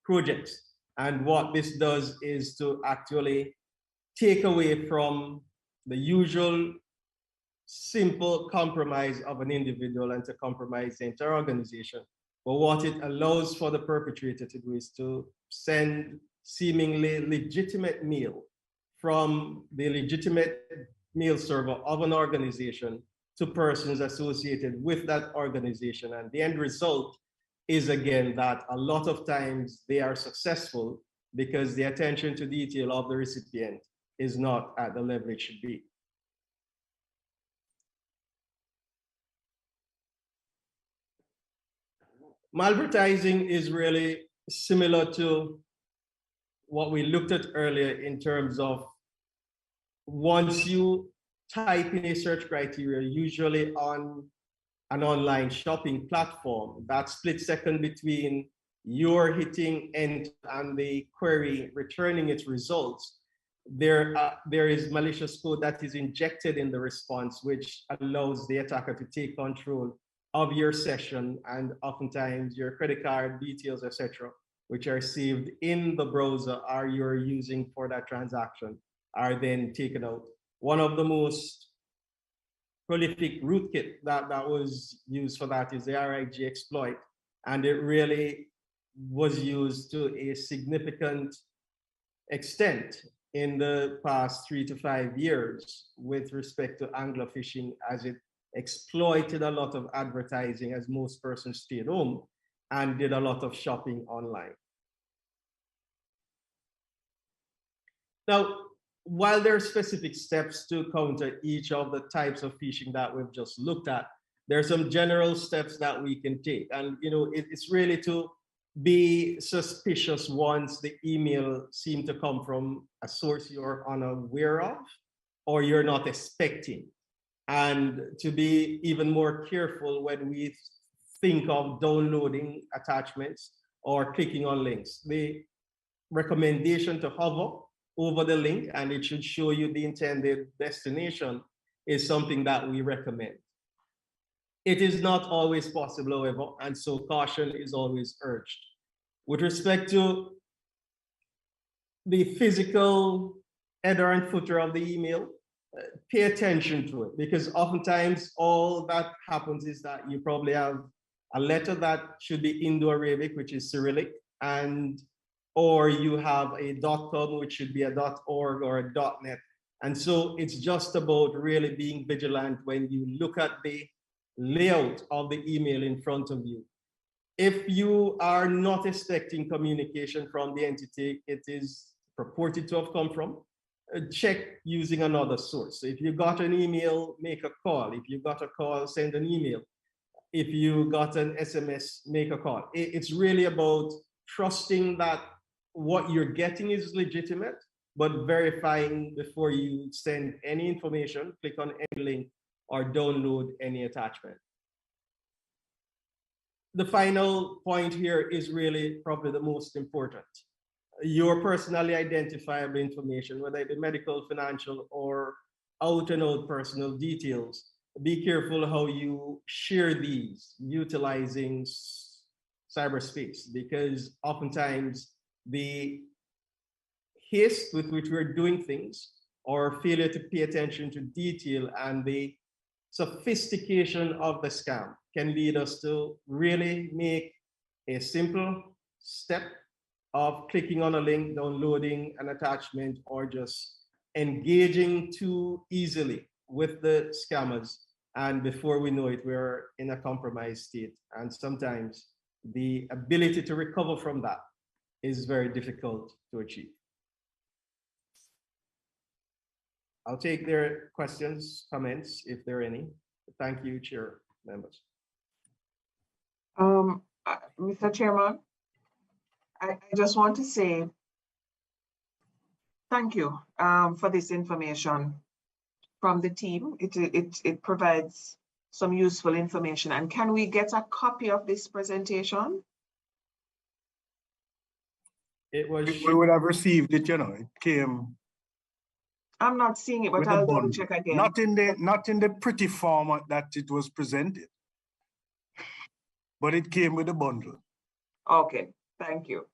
projects. And what this does is to actually take away from the usual simple compromise of an individual and to compromise the entire organization. But what it allows for the perpetrator to do is to send seemingly legitimate mail from the legitimate mail server of an organization to persons associated with that organization. And the end result is, again, that a lot of times they are successful because the attention to detail of the recipient is not at the level it should be. Malvertising is really similar to what we looked at earlier in terms of once you type in a search criteria, usually on an online shopping platform, that split second between you're hitting enter and the query returning its results, there is malicious code that is injected in the response, which allows the attacker to take control of your session, and oftentimes your credit card details, etc., which are saved in the browser or you're using for that transaction, are then taken out. One of the most prolific rootkit that was used for that is the RIG exploit, and it really was used to a significant extent in the past 3 to 5 years with respect to angler phishing, as it exploited a lot of advertising as most persons stayed home and did a lot of shopping online. Now, while there are specific steps to counter each of the types of phishing that we've just looked at, there are some general steps that we can take. And it's really to be suspicious once the email seems to come from a source you're unaware of or you're not expecting. And to be even more careful when we think of downloading attachments or clicking on links. The recommendation to hover over the link and it should show you the intended destination is something that we recommend. It is not always possible, however, and so caution is always urged. With respect to the physical header and footer of the email, pay attention to it, because oftentimes all that happens is that you probably have a letter that should be Indo-Arabic, which is Cyrillic, or you have a .com, which should be a .org or a .net. And so it's just about really being vigilant when you look at the layout of the email in front of you. If you are not expecting communication from the entity it is purported to have come from, check using another source. So if you got an email, make a call. If you got a call, send an email. If you got an SMS, make a call. It's really about trusting that what you're getting is legitimate, but verifying before you send any information, click on any link, or download any attachment. The final point here is really probably the most important. Your personally identifiable information, whether it be medical, financial, or out and out personal details, be careful how you share these utilizing cyberspace, because oftentimes the haste with which we're doing things or failure to pay attention to detail and the sophistication of the scam can lead us to really make a simple step of clicking on a link, downloading an attachment, or just engaging too easily with the scammers. And before we know it, we're in a compromised state. And sometimes the ability to recover from that is very difficult to achieve. I'll take their questions, comments, if there are any. Thank you, Chair members. Mr. Chairman, I just want to say thank you for this information from the team. It provides some useful information. And can we get a copy of this presentation? We would have received it, it came. I'm not seeing it, but I'll double check again. Not in the pretty format that it was presented, but it came with a bundle. Okay, thank you.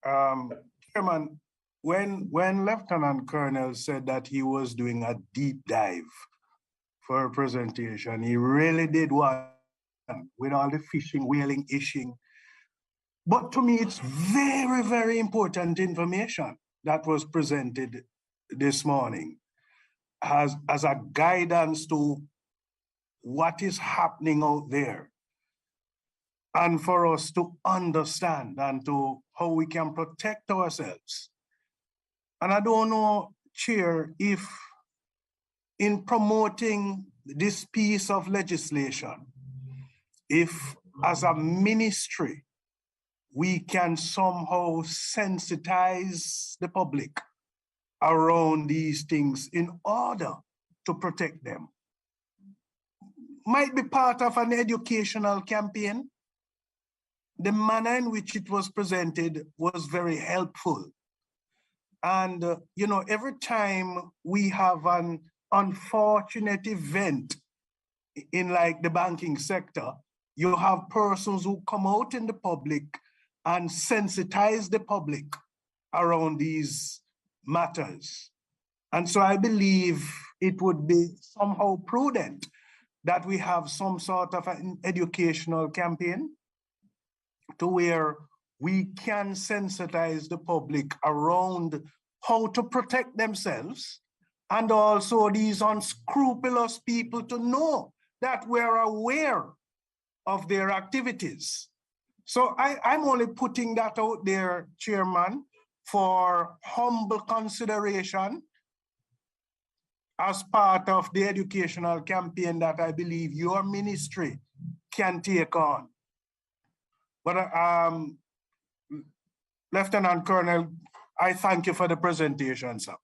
Chairman, when Lieutenant Colonel said that he was doing a deep dive for a presentation, he really did one with all the fishing, whaling, ishing. But to me, it's very, very important information that was presented this morning as a guidance to what is happening out there, and for us to understand and to how we can protect ourselves. And I don't know, Chair, if in promoting this piece of legislation, if as a ministry, we can somehow sensitize the public around these things in order to protect them. Might be part of an educational campaign. The manner in which it was presented was very helpful. And, you know, every time we have an unfortunate event in like the banking sector, you have persons who come out in the public and sensitize the public around these matters. And so I believe it would be somehow prudent that we have some sort of an educational campaign to where we can sensitize the public around how to protect themselves, and also these unscrupulous people to know that we're aware of their activities. So I'm only putting that out there, Chairman, for humble consideration as part of the educational campaign that I believe your ministry can take on. But Lieutenant Colonel, I thank you for the presentation, sir.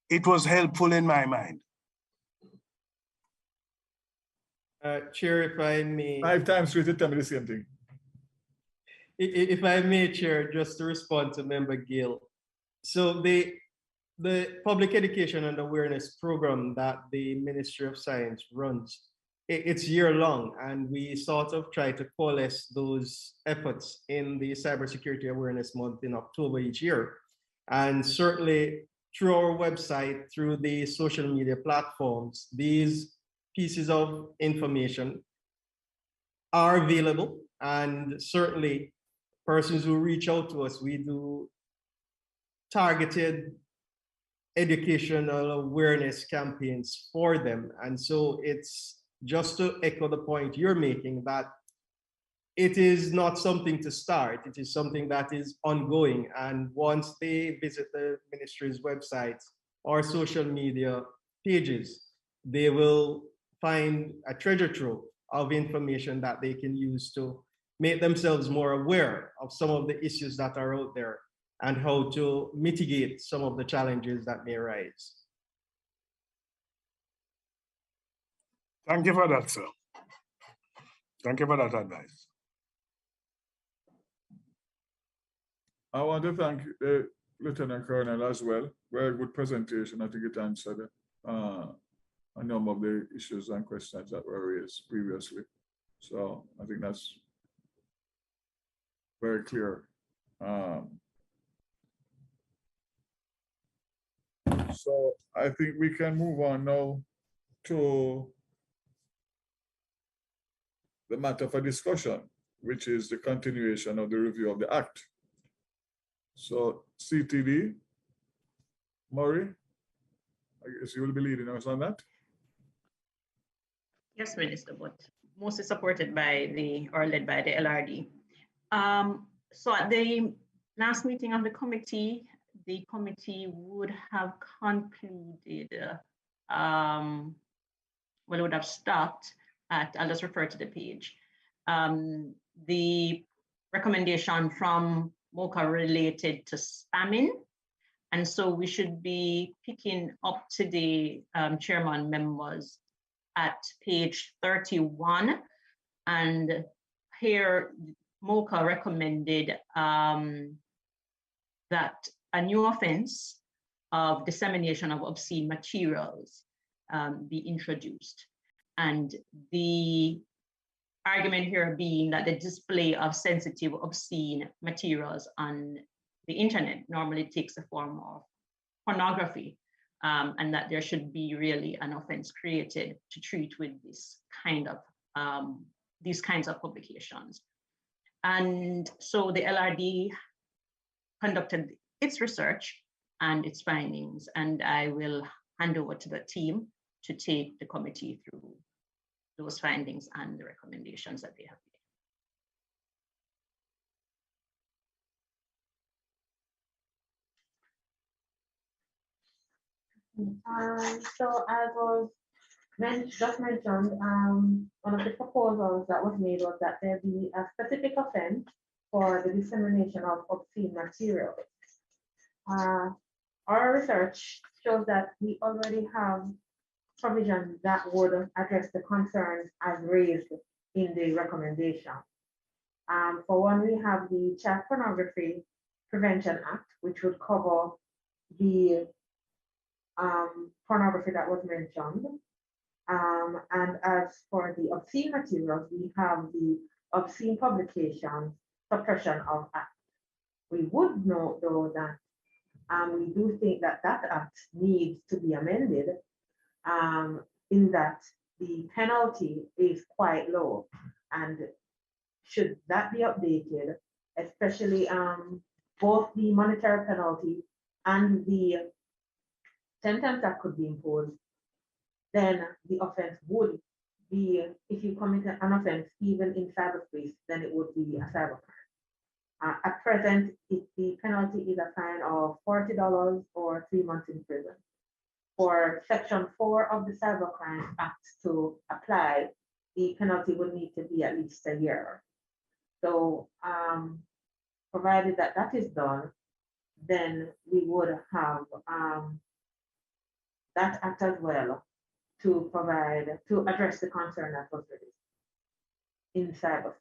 It was helpful in my mind. Chair, if I may. 5 times 3 to tell me the same thing. If I may, Chair, just to respond to Member Gill. So the public education and awareness program that the Ministry of Science runs, it's year-long, and we sort of try to coalesce those efforts in the Cybersecurity Awareness Month in October each year. And certainly through our website, through the social media platforms, these pieces of information are available, and certainly persons who reach out to us, we do targeted educational awareness campaigns for them. And so it's just to echo the point you're making, that it is not something to start, it is something that is ongoing. And once they visit the ministry's website or social media pages, they will find a treasure trove of information that they can use to make themselves more aware of some of the issues that are out there and how to mitigate some of the challenges that may arise. Thank you for that, sir. Thank you for that advice. I want to thank the Lieutenant Colonel as well. Very good presentation. I think it answered a number of the issues and questions that were raised previously. So I think that's very clear. So I think we can move on now to the matter for discussion, which is the continuation of the review of the Act. So CTD, Murray, I guess you will be leading us on that. Yes, Minister, but mostly supported by led by the LRD. So at the last meeting of the committee would have concluded, well, it would have stopped at, I'll just refer to the page, the recommendation from MOCA related to spamming. And so we should be picking up to the chairman members at page 31. And here MOCA recommended that a new offense of dissemination of obscene materials be introduced. And the argument here being that the display of sensitive, obscene materials on the internet normally takes the form of pornography, and that there should be really an offense created to treat with this kind of these kinds of publications. And so the LRD conducted its research and its findings, and I will hand over to the team to take the committee through those findings and the recommendations that they have made. So as was just mentioned, one of the proposals that was made was that there be a specific offense for the dissemination of obscene material. Our research shows that we already have provisions that would address the concerns as raised in the recommendation. For one, we have the Child Pornography Prevention Act, which would cover the pornography that was mentioned. And as for the obscene materials, we have the Obscene Publication Suppression of Act. We would note, though, that we do think that that act needs to be amended, in that the penalty is quite low, and should that be updated, especially both the monetary penalty and the sentence that could be imposed, then the offense would be, if you commit an offense even in cyberspace, then it would be a cybercrime. At present, the penalty is a fine of $40 or 3 months in prison. For Section 4 of the Cybercrimes Act to apply, the penalty would need to be at least a year. So, provided that that is done, then we would have that act as well to address the concern that was raised in cyberspace.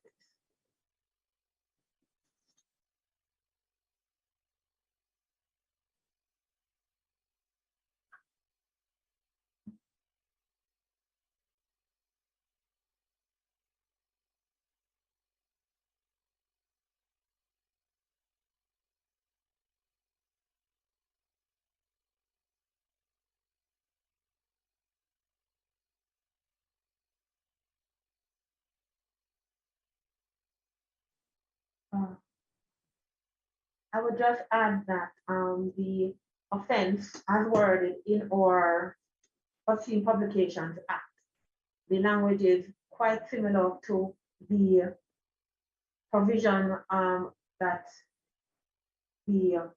I would just add that the offense as worded in our Obscene Publications Act, the language is quite similar to the provision that the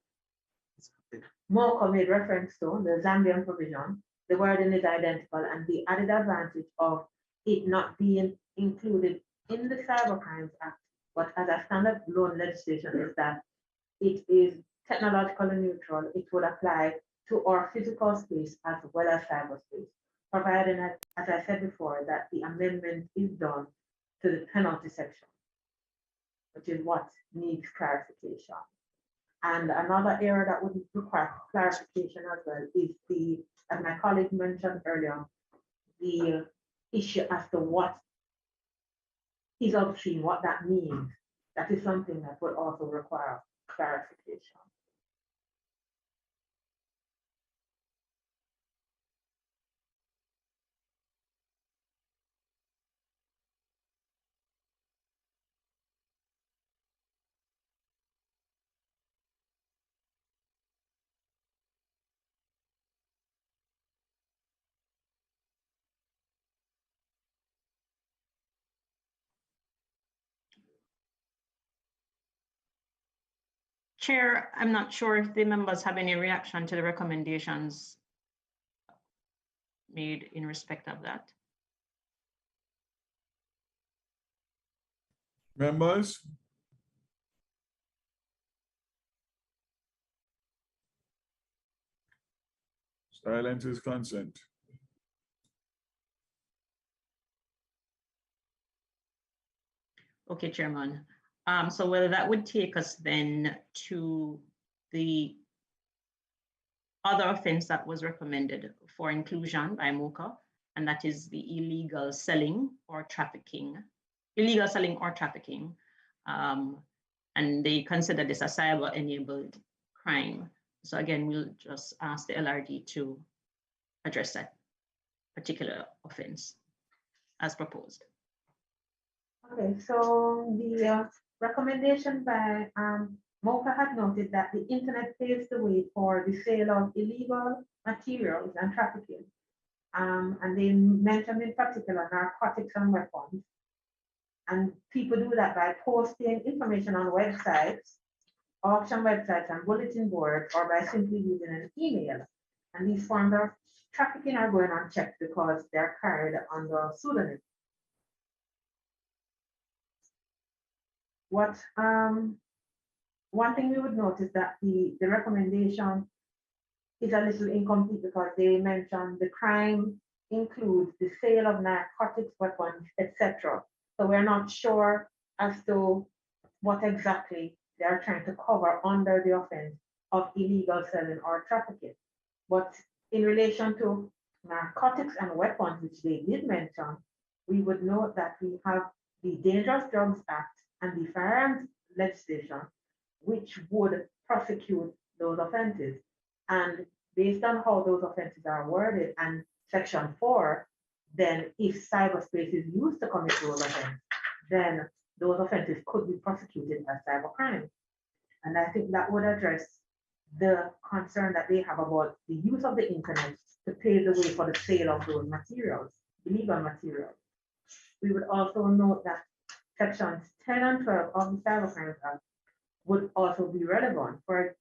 Mocha made reference to, the Zambian provision. The wording is identical, and the added advantage of it not being included in the Cybercrimes Act, but as a standalone legislation, is that it is technologically neutral. It would apply to our physical space as well as cyberspace, providing that, as I said before, that the amendment is done to the penalty section, which is what needs clarification. And another area that would require clarification as well is the, as my colleague mentioned earlier, the issue as to what is obscene, what that means. That is something that would also require clarification. Chair, I'm not sure if the members have any reaction to the recommendations made in respect of that. Members? Silence is consent. Okay, Chairman. So whether that would take us then to the other offense that was recommended for inclusion by MOCA, and that is the illegal selling or trafficking illegal selling or trafficking, and they consider this a cyber-enabled crime. So again, we'll just ask the LRD to address that particular offense as proposed. Okay, so the recommendation by MOCA had noted that the internet paves the way for the sale of illegal materials and trafficking. And they mentioned in particular narcotics and weapons. And people do that by posting information on websites, auction websites and bulletin boards, or by simply using an email. And these forms of trafficking are going unchecked because they're carried under pseudonym. What one thing we would notice that the recommendation is a little incomplete because they mention the crime includes the sale of narcotics, weapons, etc. So we're not sure as to what exactly they are trying to cover under the offense of illegal selling or trafficking. But in relation to narcotics and weapons, which they did mention, we would note that we have the Dangerous Drugs Act and the firearms legislation, which would prosecute those offenses. And based on how those offenses are worded and Section 4, then if cyberspace is used to commit those offenses, then those offenses could be prosecuted as cybercrime. And I think that would address the concern that they have about the use of the internet to pave the way for the sale of those materials, illegal materials. We would also note that Sections 10 and 12 of the Cybercrimes Act would also be relevant for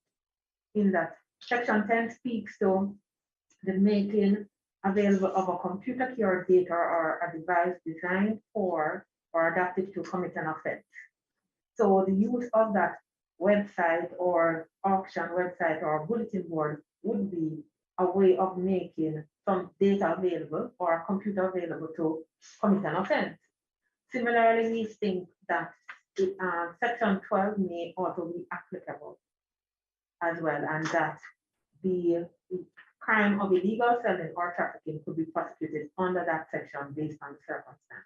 in that Section 10 speaks to the making available of a computer key or data or a device designed for or adapted to commit an offense. So the use of that website or auction website or bulletin board would be a way of making some data available or a computer available to commit an offense. Similarly, we think that Section 12 may also be applicable as well, and that the crime of illegal selling or trafficking could be prosecuted under that section based on circumstances.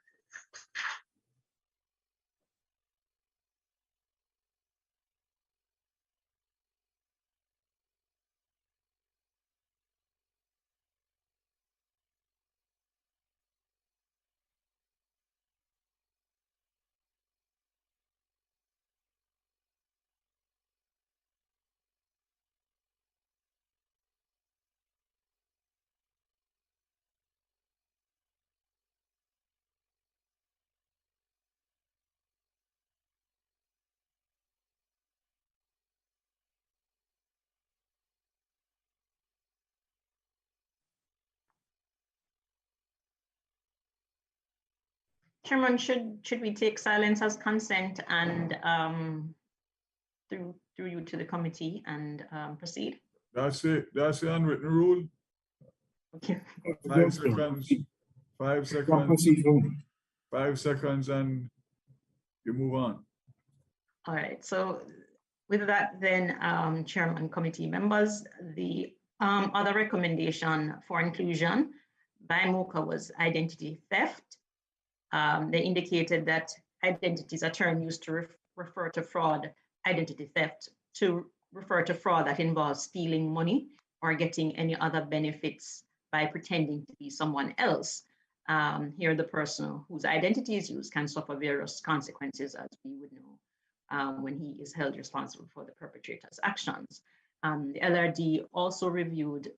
Chairman, should we take silence as consent and through you to the committee and proceed? That's it. That's the unwritten rule. Okay. 5 seconds. 5 seconds. 5 seconds, and you move on. All right. So with that, then, Chairman, committee members, the other recommendation for inclusion by MOCA was identity theft. They indicated that identity is a term used to refer to fraud, identity theft, to refer to fraud that involves stealing money or getting any other benefits by pretending to be someone else. Here, the person whose identity is used can suffer various consequences, as we would know, when he is held responsible for the perpetrator's actions. The LRD also reviewed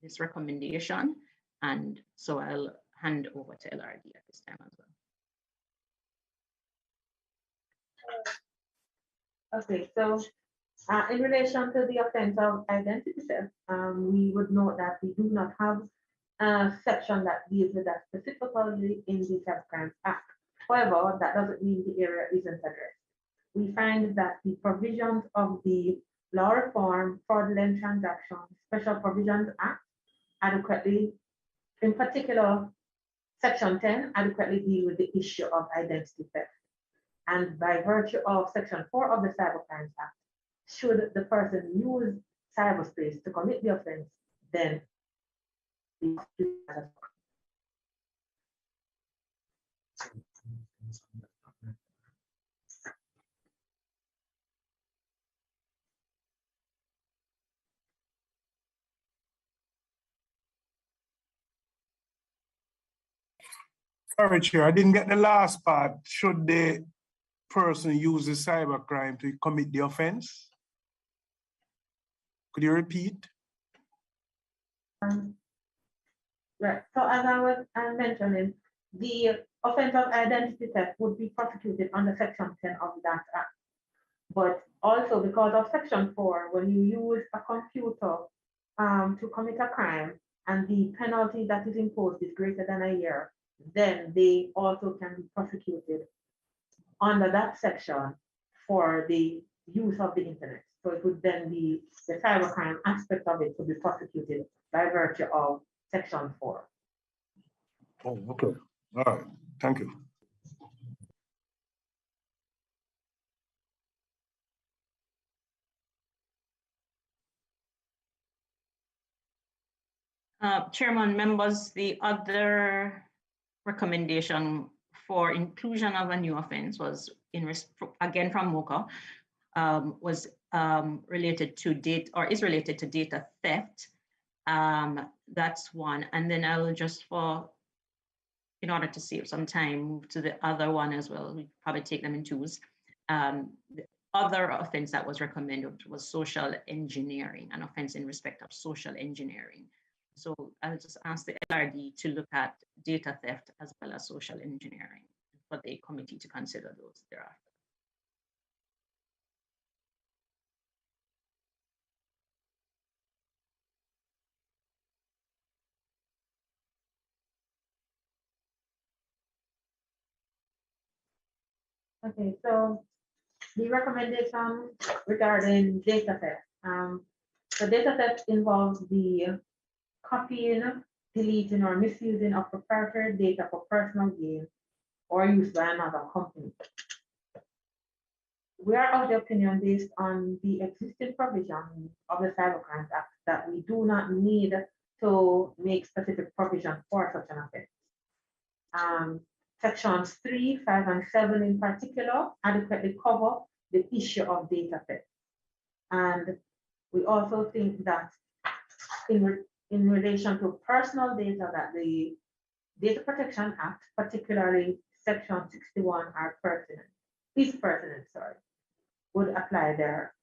this recommendation, and so I'll hand over to LRD at this time as well. Okay, so in relation to the offense of identity theft, we would note that we do not have a section that deals with that specifically in the Cybercrimes Act. However, that doesn't mean the area isn't addressed. We find that the provisions of the Law Reform Fraudulent Transactions Special Provisions Act adequately, in particular, Section 10 adequately deal with the issue of identity theft. And by virtue of Section 4 of the Cybercrimes Act, should the person use cyberspace to commit the offense, then Sorry, Chair, I didn't get the last part. Should the person use the cybercrime to commit the offense? Could you repeat? Right, so as I was mentioning, the offense of identity theft would be prosecuted under Section 10 of that Act. But also because of Section 4, when you use a computer to commit a crime and the penalty that is imposed is greater than a year, then they also can be prosecuted under that section for the use of the internet. So it would then be the cybercrime aspect of it to be prosecuted by virtue of Section 4. Oh, okay. All right. Thank you. Chairman, members, the other recommendation for inclusion of a new offense was again from MOCA, was related to is related to data theft. That's one. And then I will just in order to save some time, move to the other one as well. We probably take them in twos. The other offense that was recommended was social engineering, an offense in respect of social engineering. So I'll just ask the LRD to look at data theft as well as social engineering for the committee to consider those thereafter. Okay, so the recommendation regarding data theft. So data theft involves the copying, deleting, or misusing of proprietary data for personal gain or use by another company. We are of the opinion, based on the existing provision of the Cybercrimes Act, that we do not need to make specific provision for such an offense. Sections 3, 5, and 7 in particular adequately cover the issue of data theft. And we also think that in relation to personal data, that the Data Protection Act, particularly Section 61, is pertinent, would apply there.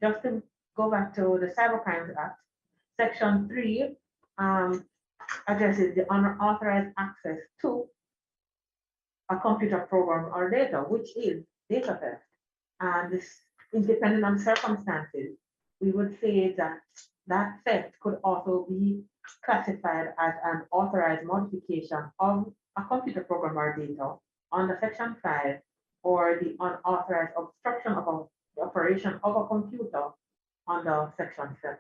Just to go back to the Cybercrimes Act, Section 3 addresses the unauthorized access to a computer program or data, which is data theft. And this, independent on circumstances, we would say that that theft could also be classified as an authorized modification of a computer program or data under Section 5, or the unauthorized obstruction of the operation of a computer under Section 7.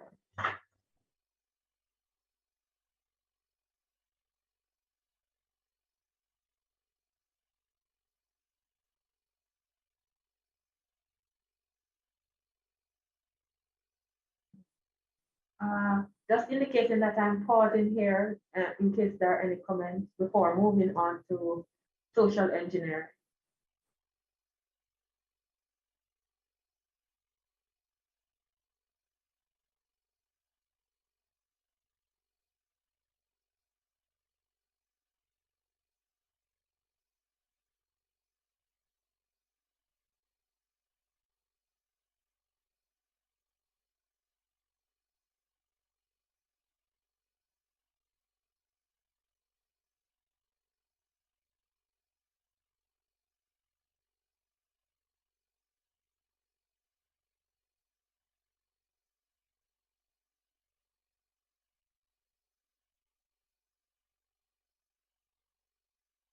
Just indicating that I'm pausing here in case there are any comments before moving on to social engineering.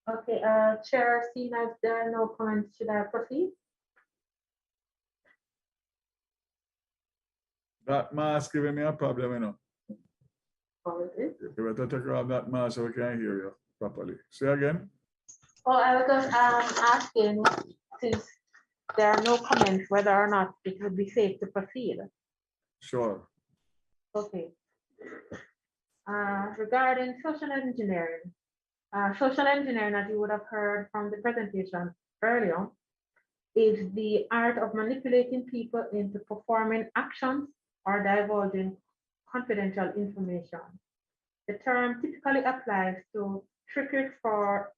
Okay, Chair, seeing as there are no comments, should I proceed? That mask giving me a problem, you know. Or is it? You better take off that mask so we can hear you properly. Say again. Oh, I was just asking, since there are no comments, whether or not it would be safe to proceed. Sure. Okay. Regarding social engineering, as you would have heard from the presentation earlier, is the art of manipulating people into performing actions or divulging confidential information. The term typically applies to trickery for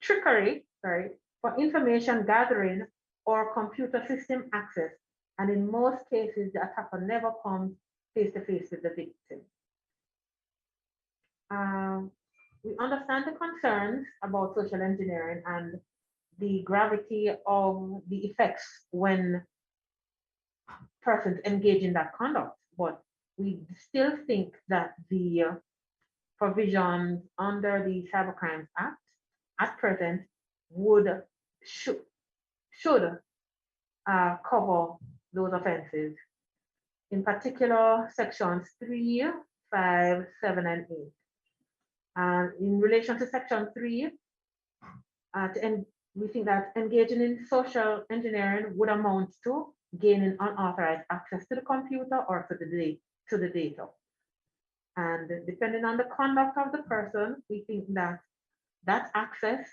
information gathering or computer system access. And in most cases, the attacker never comes face-to-face with the victim. We understand the concerns about social engineering and the gravity of the effects when persons engage in that conduct, but we still think that the provisions under the Cybercrimes Act at present should cover those offenses. In particular, sections 3, 5, 7, and 8. In relation to section 3, we think that engaging in social engineering would amount to gaining unauthorized access to the computer or to the data. And depending on the conduct of the person, we think that that access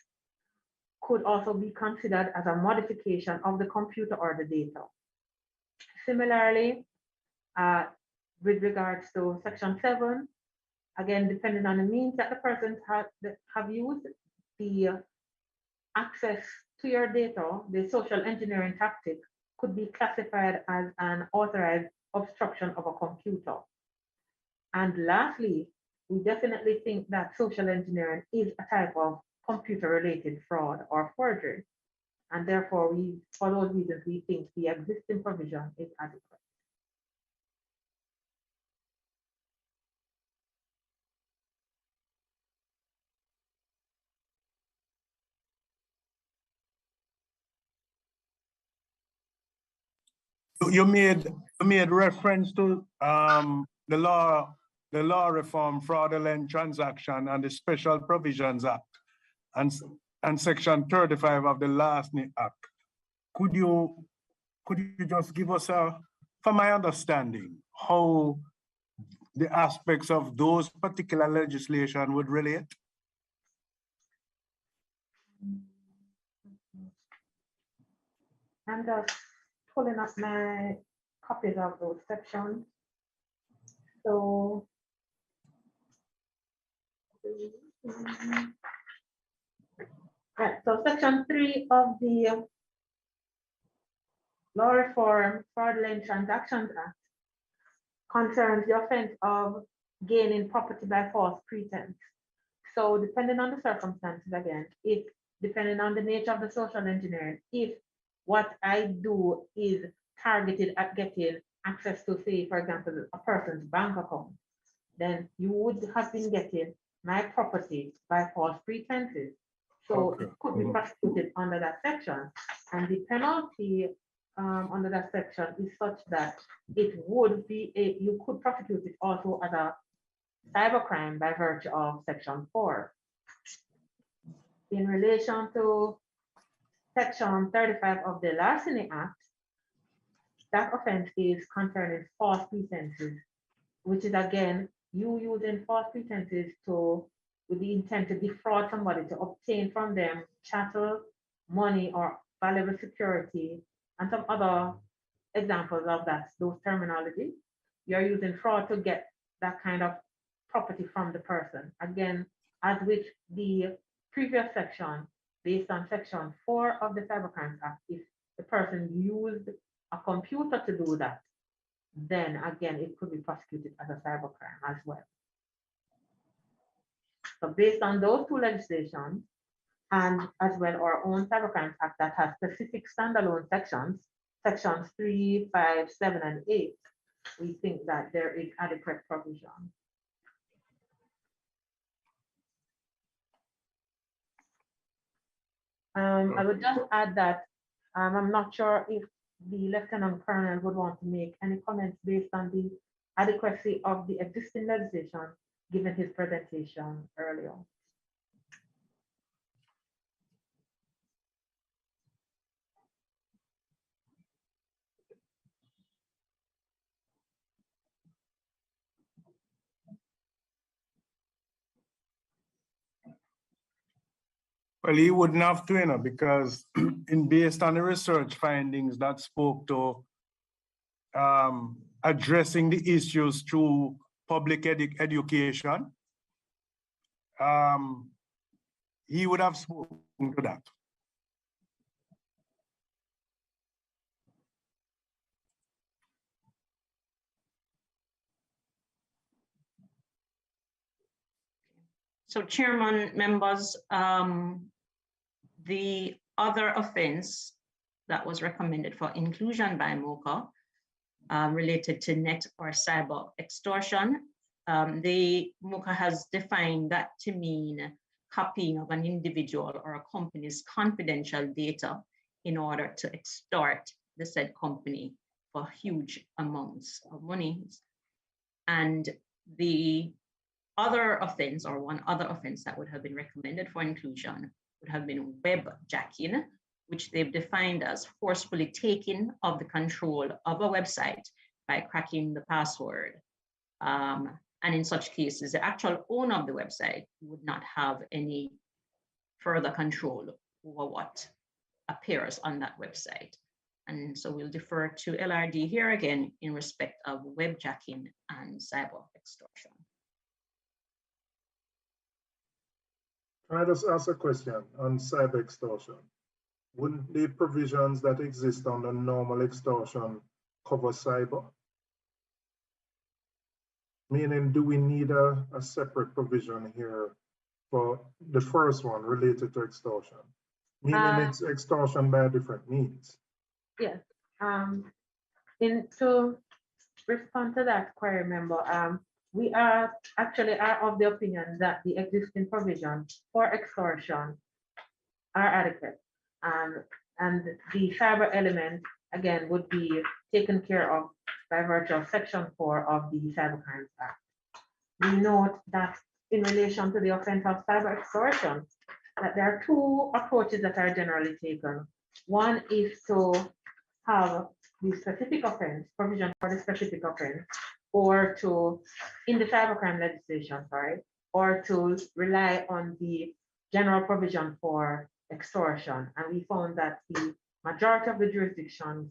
could also be considered as a modification of the computer or the data. Similarly, with regards to section 7, again, depending on the means that the persons have used, the access to your data, the social engineering tactic could be classified as an authorized obstruction of a computer. And lastly, we definitely think that social engineering is a type of computer-related fraud or forgery. And therefore, for those reasons, we think the existing provision is adequate. You made reference to the law reform, fraudulent transaction, and the Special Provisions Act, and section 35 of the last Act. Could you just give us from my understanding, how the aspects of those particular legislation would relate? I'm just pulling up my copies of those sections. So, right, so section 3 of the Law Reform Fraudulent Transactions Act concerns the offense of gaining property by false pretense. So depending on the circumstances, again, depending on the nature of the social engineering, if what I do is targeted at getting access to, say, for example, a person's bank account, then you would have been getting my property by false pretenses. So it could be prosecuted under that section. And the penalty under that section is such that it would be, you could prosecute it also as a cybercrime by virtue of section 4. In relation to section 35 of the Larceny Act, that offense is concerning false pretenses, which is again, you using false pretenses with the intent to defraud somebody, to obtain from them chattel, money, or valuable security, and some other examples of those terminology. You're using fraud to get that kind of property from the person. Again, as with the previous section, based on section 4 of the Cybercrimes Act, if the person used a computer to do that, then again, it could be prosecuted as a cybercrime as well. So based on those two legislations, and as well our own Cybercrimes Act that has specific standalone sections, sections 3, 5, 7, and 8, we think that there is adequate provision. I would just add that I'm not sure if the Lieutenant Colonel would want to make any comments based on the adequacy of the existing legislation given his presentation earlier. Well, he wouldn't have to, because based on the research findings that spoke to addressing the issues through public education, he would have spoken to that. So Chairman, members, the other offense that was recommended for inclusion by MOCA related to net or cyber extortion. The MOCA has defined that to mean copying of an individual or a company's confidential data in order to extort the said company for huge amounts of money. And the other offense, or one other offense that would have been recommended for inclusion, would have been webjacking, which they've defined as forcefully taking of the control of a website by cracking the password. And in such cases, the actual owner of the website would not have any further control over what appears on that website. And so we'll defer to LRD here again in respect of webjacking and cyber extortion. Can I just ask a question on cyber extortion? Wouldn't the provisions that exist under normal extortion cover cyber? Meaning, do we need a separate provision here for the first one related to extortion? Meaning it's extortion by a different means. Yes. To respond to that query, member, we are actually of the opinion that the existing provisions for extortion are adequate. And the cyber element, again, would be taken care of by virtue of Section 4 of the Cybercrimes Act. We note that in relation to the offense of cyber extortion, that there are two approaches that are generally taken. One is to have the specific offense, provision for the specific offense, or to, in the cybercrime legislation, or to rely on the general provision for extortion. And we found that the majority of the jurisdictions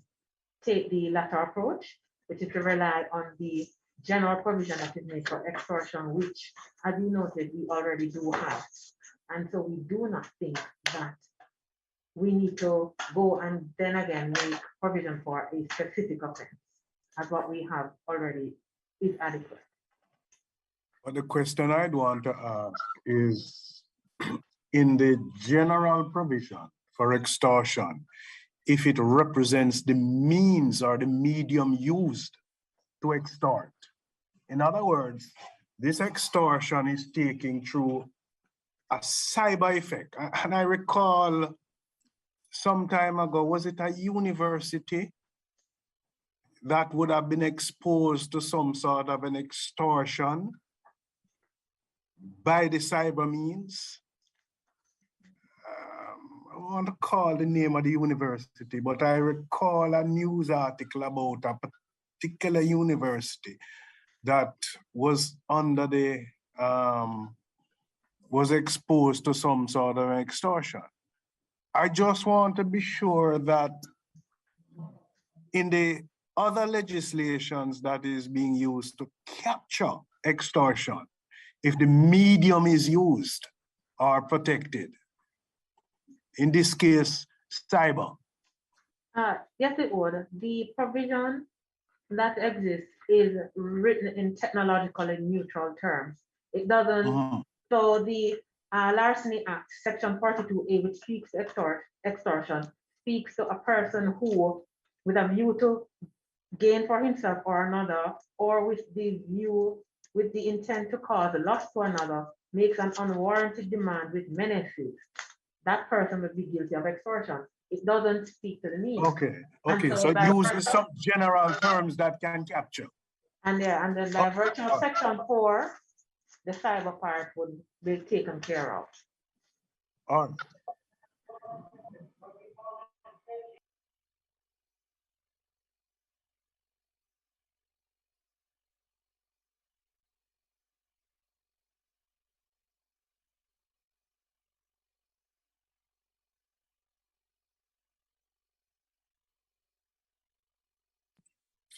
take the latter approach, which is to rely on the general provision that is made for extortion, which, as you noted, we already do have. And so we do not think that we need to go and then again make provision for a specific offense, as what we have already is adequate. But the question I'd want to ask is, in the general provision for extortion, if it represents the means or the medium used to extort. In other words, this extortion is taking through a cyber effect. And I recall some time ago, was it a university that would have been exposed to some sort of an extortion by the cyber means? I want to call the name of the university, but I recall a news article about a particular university that was under the, was exposed to some sort of extortion. I just want to be sure that in the other legislations that is being used to capture extortion, if the medium is used or protected, in this case, cyber. Yes, it would. The provision that exists is written in technologically neutral terms. It doesn't, so the Larceny Act, Section 42A, which speaks extortion, speaks to a person who, with a view to gain for himself or another, or with the intent to cause a loss to another, makes an unwarranted demand with menaces. That person would be guilty of extortion. It doesn't speak to the means. Okay, so it uses some general terms that can capture. And then by virtue of Section 4, the cyber part would be taken care of. All right.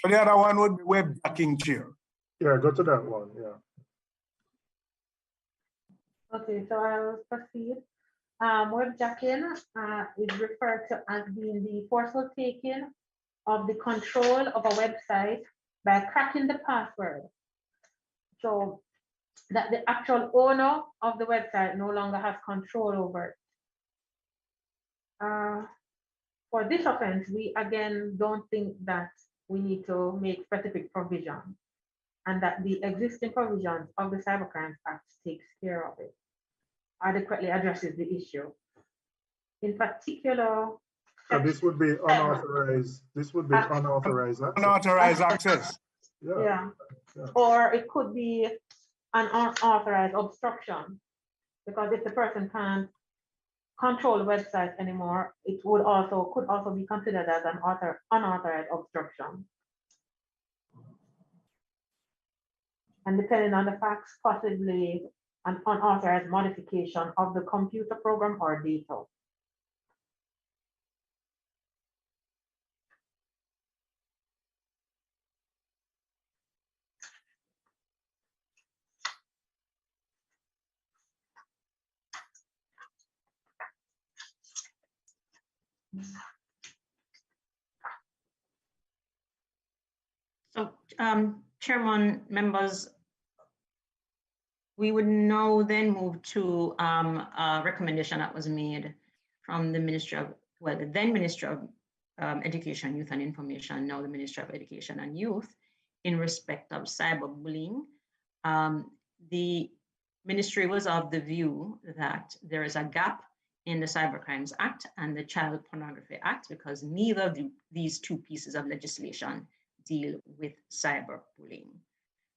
So the other one would be webjacking, Chair. Yeah, go to that one, yeah. Okay, so I'll proceed. Webjacking is referred to as being the forceful taking of the control of a website by cracking the password. So that the actual owner of the website no longer has control over it. For this offense, we again don't think that we need to make specific provisions, and that the existing provisions of the Cybercrimes Act takes care of it, adequately addresses the issue. In particular, So this would be unauthorized, unauthorized access. Unauthorized access. Yeah. Or it could be an unauthorized obstruction, because if the person can't control the website anymore, it could also be considered as an unauthorized obstruction. And depending on the facts, possibly an unauthorized modification of the computer program or data. So, Chairman, members, we would now then move to a recommendation that was made from the Ministry of, well, the then Ministry of Education, Youth and Information, now the Ministry of Education and Youth, in respect of cyberbullying. The ministry was of the view that there is a gap in the Cybercrimes Act and the Child Pornography Act, because neither of these two pieces of legislation deal with cyberbullying.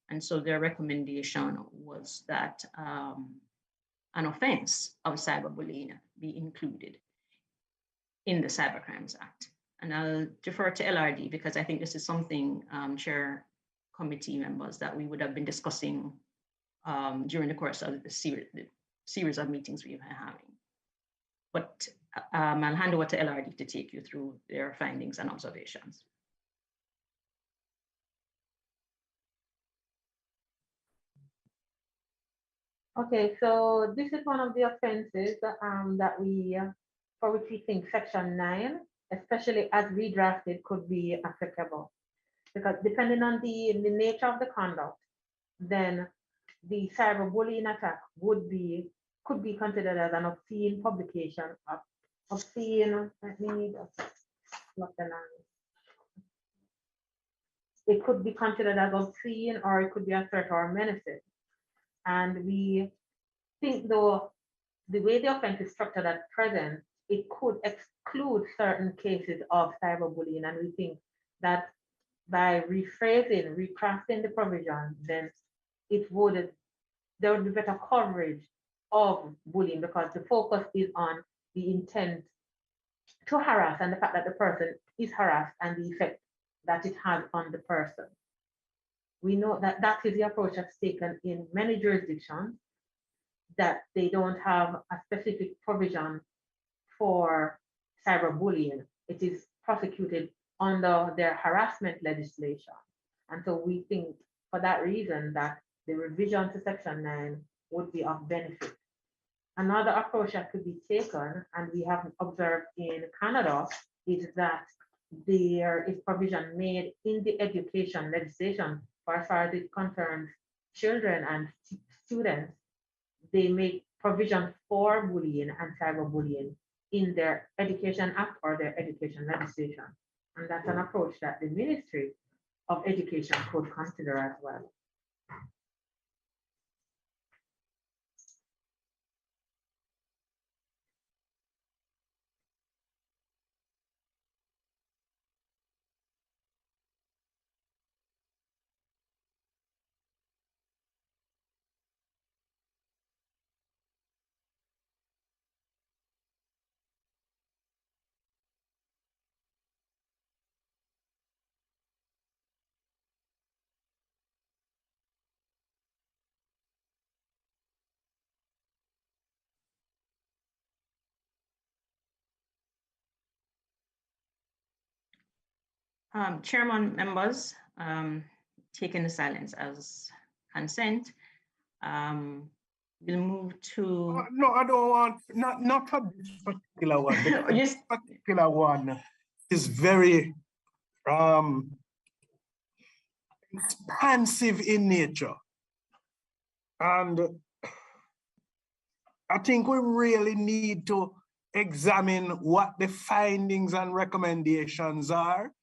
And so their recommendation was that an offense of cyberbullying be included in the Cybercrimes Act. And I'll defer to LRD because I think this is something, Chair Committee members, that we would have been discussing during the course of the series of meetings we've been having. But I'll hand over to LRD to take you through their findings and observations. Okay, so this is one of the offenses that we, for which we think Section 9, especially as redrafted, could be applicable. Because depending on the nature of the conduct, then the cyberbullying attack could be considered as an obscene publication of obscene, let me just look the line. It could be considered as obscene, or it could be a threat or menacing. And we think, though, the way the offense is structured at present, it could exclude certain cases of cyberbullying. And we think that by rephrasing, recrafting the provision, then there would be better coverage of bullying, because the focus is on the intent to harass and the fact that the person is harassed and the effect that it has on the person. We know that that is the approach that's taken in many jurisdictions, that they don't have a specific provision for cyberbullying. It is prosecuted under their harassment legislation. And so we think for that reason that the revision to Section 9 would be of benefit. Another approach that could be taken, and we have observed in Canada, is that there is provision made in the education legislation for as far as it concerns children and students. They make provision for bullying and cyberbullying in their Education Act or their education legislation. And that's an approach that the Ministry of Education could consider as well. Chairman, members, taking the silence as consent, we'll move to. No, I don't want, not for this particular one. because Yes. This particular one is very expansive in nature. And I think we really need to examine what the findings and recommendations are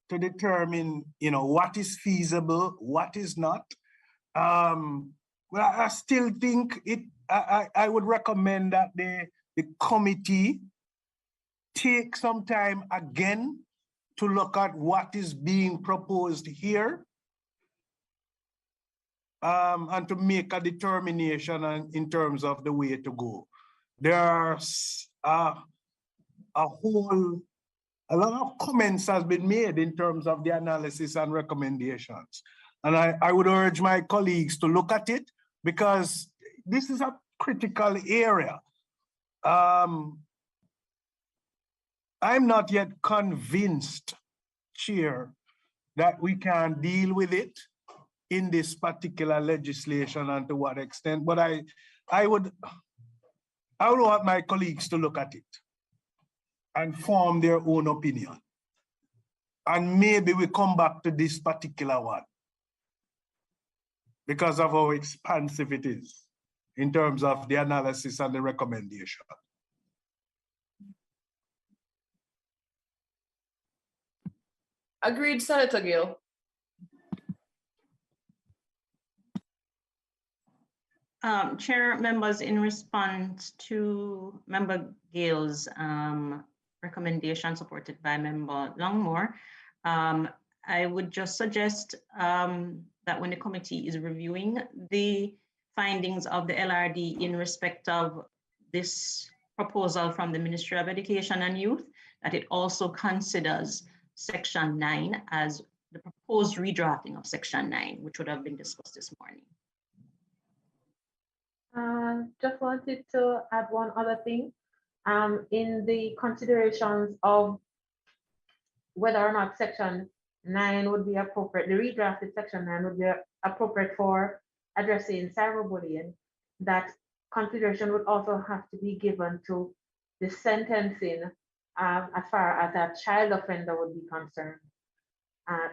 to determine, what is feasible, what is not. Well, I still think I would recommend that the committee take some time again to look at what is being proposed here, and to make a determination in terms of the way to go. There's a lot of comments has been made in terms of the analysis and recommendations. And I would urge my colleagues to look at it, because this is a critical area. I'm not yet convinced, Chair, that we can deal with it in this particular legislation and to what extent, but I would want my colleagues to look at it and form their own opinion. And maybe we come back to this particular one because of how expansive it is in terms of the analysis and the recommendation. Agreed, Senator Gill. Chair, members, in response to Member Gill's recommendation supported by Member Longmore, I would just suggest that when the committee is reviewing the findings of the LRD in respect of this proposal from the Ministry of Education and Youth, that it also considers Section 9 as the proposed redrafting of Section 9, which would have been discussed this morning. Just wanted to add one other thing. In the considerations of whether or not Section 9 would be appropriate, the redrafted Section 9 would be appropriate for addressing cyberbullying, that consideration would also have to be given to the sentencing as far as a child offender would be concerned.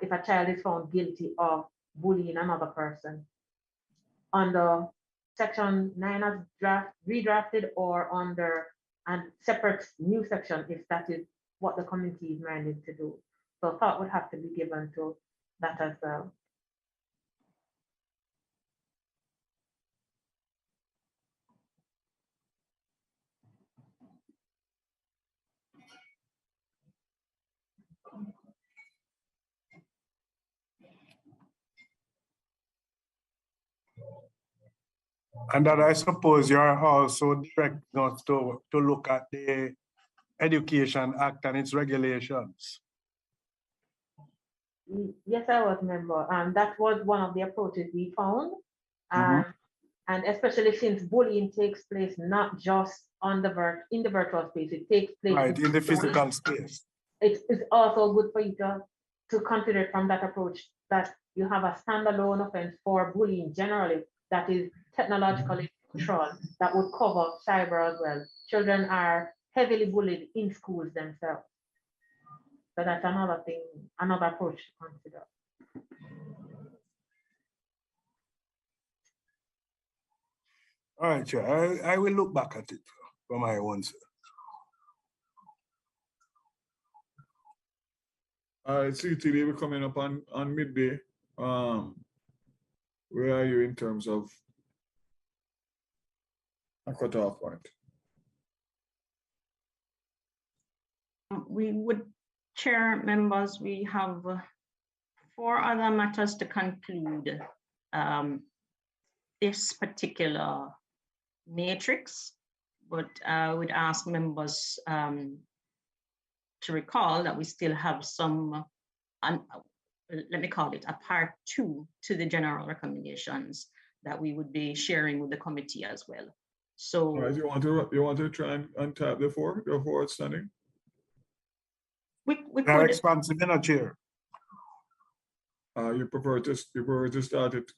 If a child is found guilty of bullying another person under Section 9 as redrafted, or under a separate new section, if that is what the committee is minded to do. So thought would have to be given to that as well. And that I suppose you are also directing us to look at the Education Act and its regulations. Yes, I was, member. That was one of the approaches we found. And especially since bullying takes place not just on in the virtual space, it takes place in the physical space. It's also good for you to consider from that approach that you have a standalone offense for bullying generally that is technologically neutral, that would cover cyber as well. Children are heavily bullied in schools themselves. So that's another thing, another approach to consider. All right, Chair. I will look back at it for my own self. CTD, we're coming up on midday. Where are you in terms of a cutoff point? We would, Chair, members, we have 4 other matters to conclude this particular matrix, but I would ask members to recall that we still have some, let me call it a part 2 to the general recommendations that we would be sharing with the committee as well. So, all right, you want to try and untap the 4 outstanding? We They're could expansive in a chair. You prefer to start it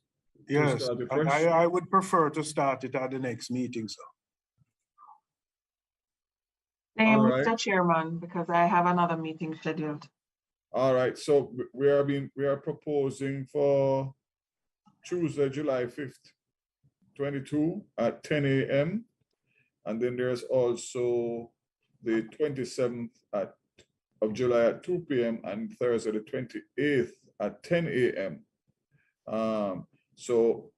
Yes, start it fresh? I would prefer to start it at the next meeting, so. All right. Mr. Chairman, because I have another meeting scheduled. All right, so we are proposing for Tuesday, July 5th, 22 at 10 a.m. And then there's also the 27th of July at 2 p.m. and Thursday the 28th at 10 a.m. So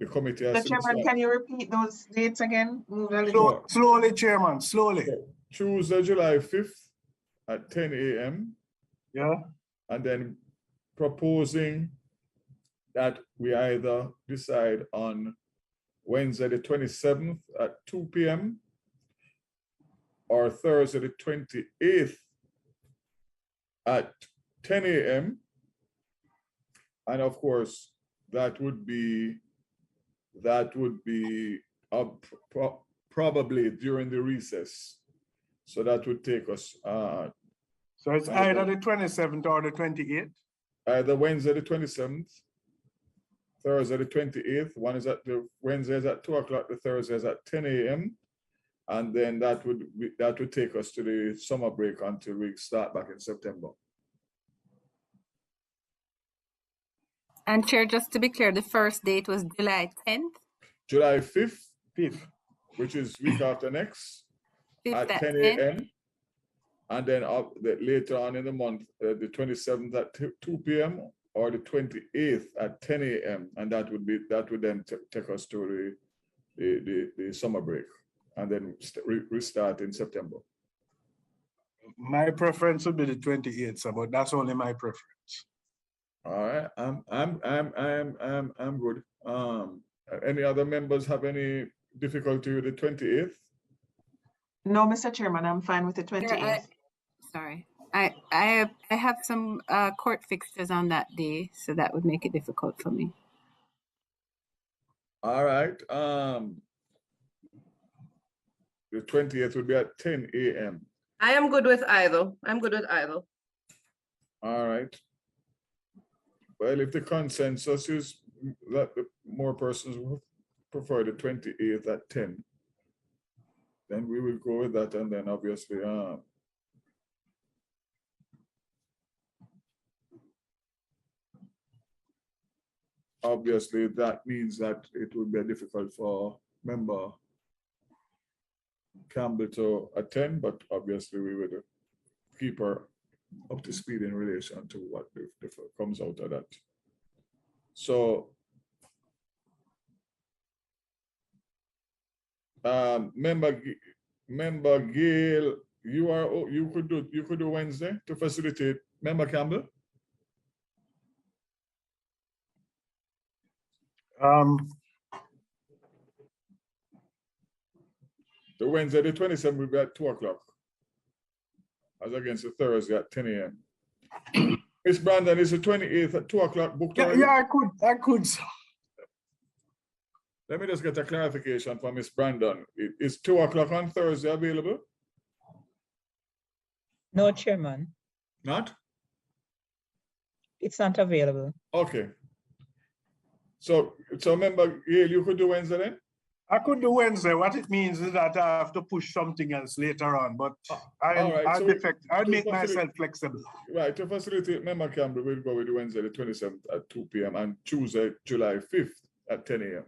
the committee has Mr. Chairman, can you repeat those dates again? Move a little. Slowly, Chairman, slowly. Tuesday, July 5th at 10 a.m. Yeah. And then proposing that we either decide on Wednesday the 27th at 2 p.m. or Thursday the 28th at 10 a.m. And of course, that would be probably during the recess. So that would take us. So it's either the 27th or the 28th? Either Wednesday the 27th, Thursday the 28th. One is at the Wednesday is at 2 o'clock, the Thursday is at 10 a.m. And then that would take us to the summer break until we start back in September. And Chair, just to be clear, the first date was July 10th? July 5th, which is week after next, at 10 a.m. And then later on in the month, the 27th at 2 p.m. or the 28th at 10 a.m. And that would then take us to the summer break, and then restart in September. My preference would be the 28th, sir, but that's only my preference. All right, I'm good. Any other members have any difficulty with the 28th? No, Mr. Chairman, I'm fine with the 28th. Sorry, I have some court fixtures on that day, so that would make it difficult for me. All right. The 20th would be at 10 a.m. I am good with either. All right. Well, if the consensus is that the more persons will prefer the 28th at 10, then we will go with that, and then obviously that means that it would be difficult for member Campbell to attend, but obviously we would keep her up to speed in relation to what comes out of that. So member Gail, you could do Wednesday to facilitate. Member Campbell? The Wednesday, the 27th will be at 2 o'clock, as against the Thursday at 10 a.m. Miss Brandon, is the 28th at 2 o'clock booked already? Yeah, I could. Let me just get a clarification from Miss Brandon. Is 2 o'clock on Thursday available? No, Chairman. Not? It's not available. Okay. So member Gail, you could do Wednesday then? I could do Wednesday. What it means is that I have to push something else later on, but I'll make myself flexible. Right, to facilitate member Campbell, we'll go with Wednesday the 27th at 2 p.m. and Tuesday, July 5th at 10 a.m.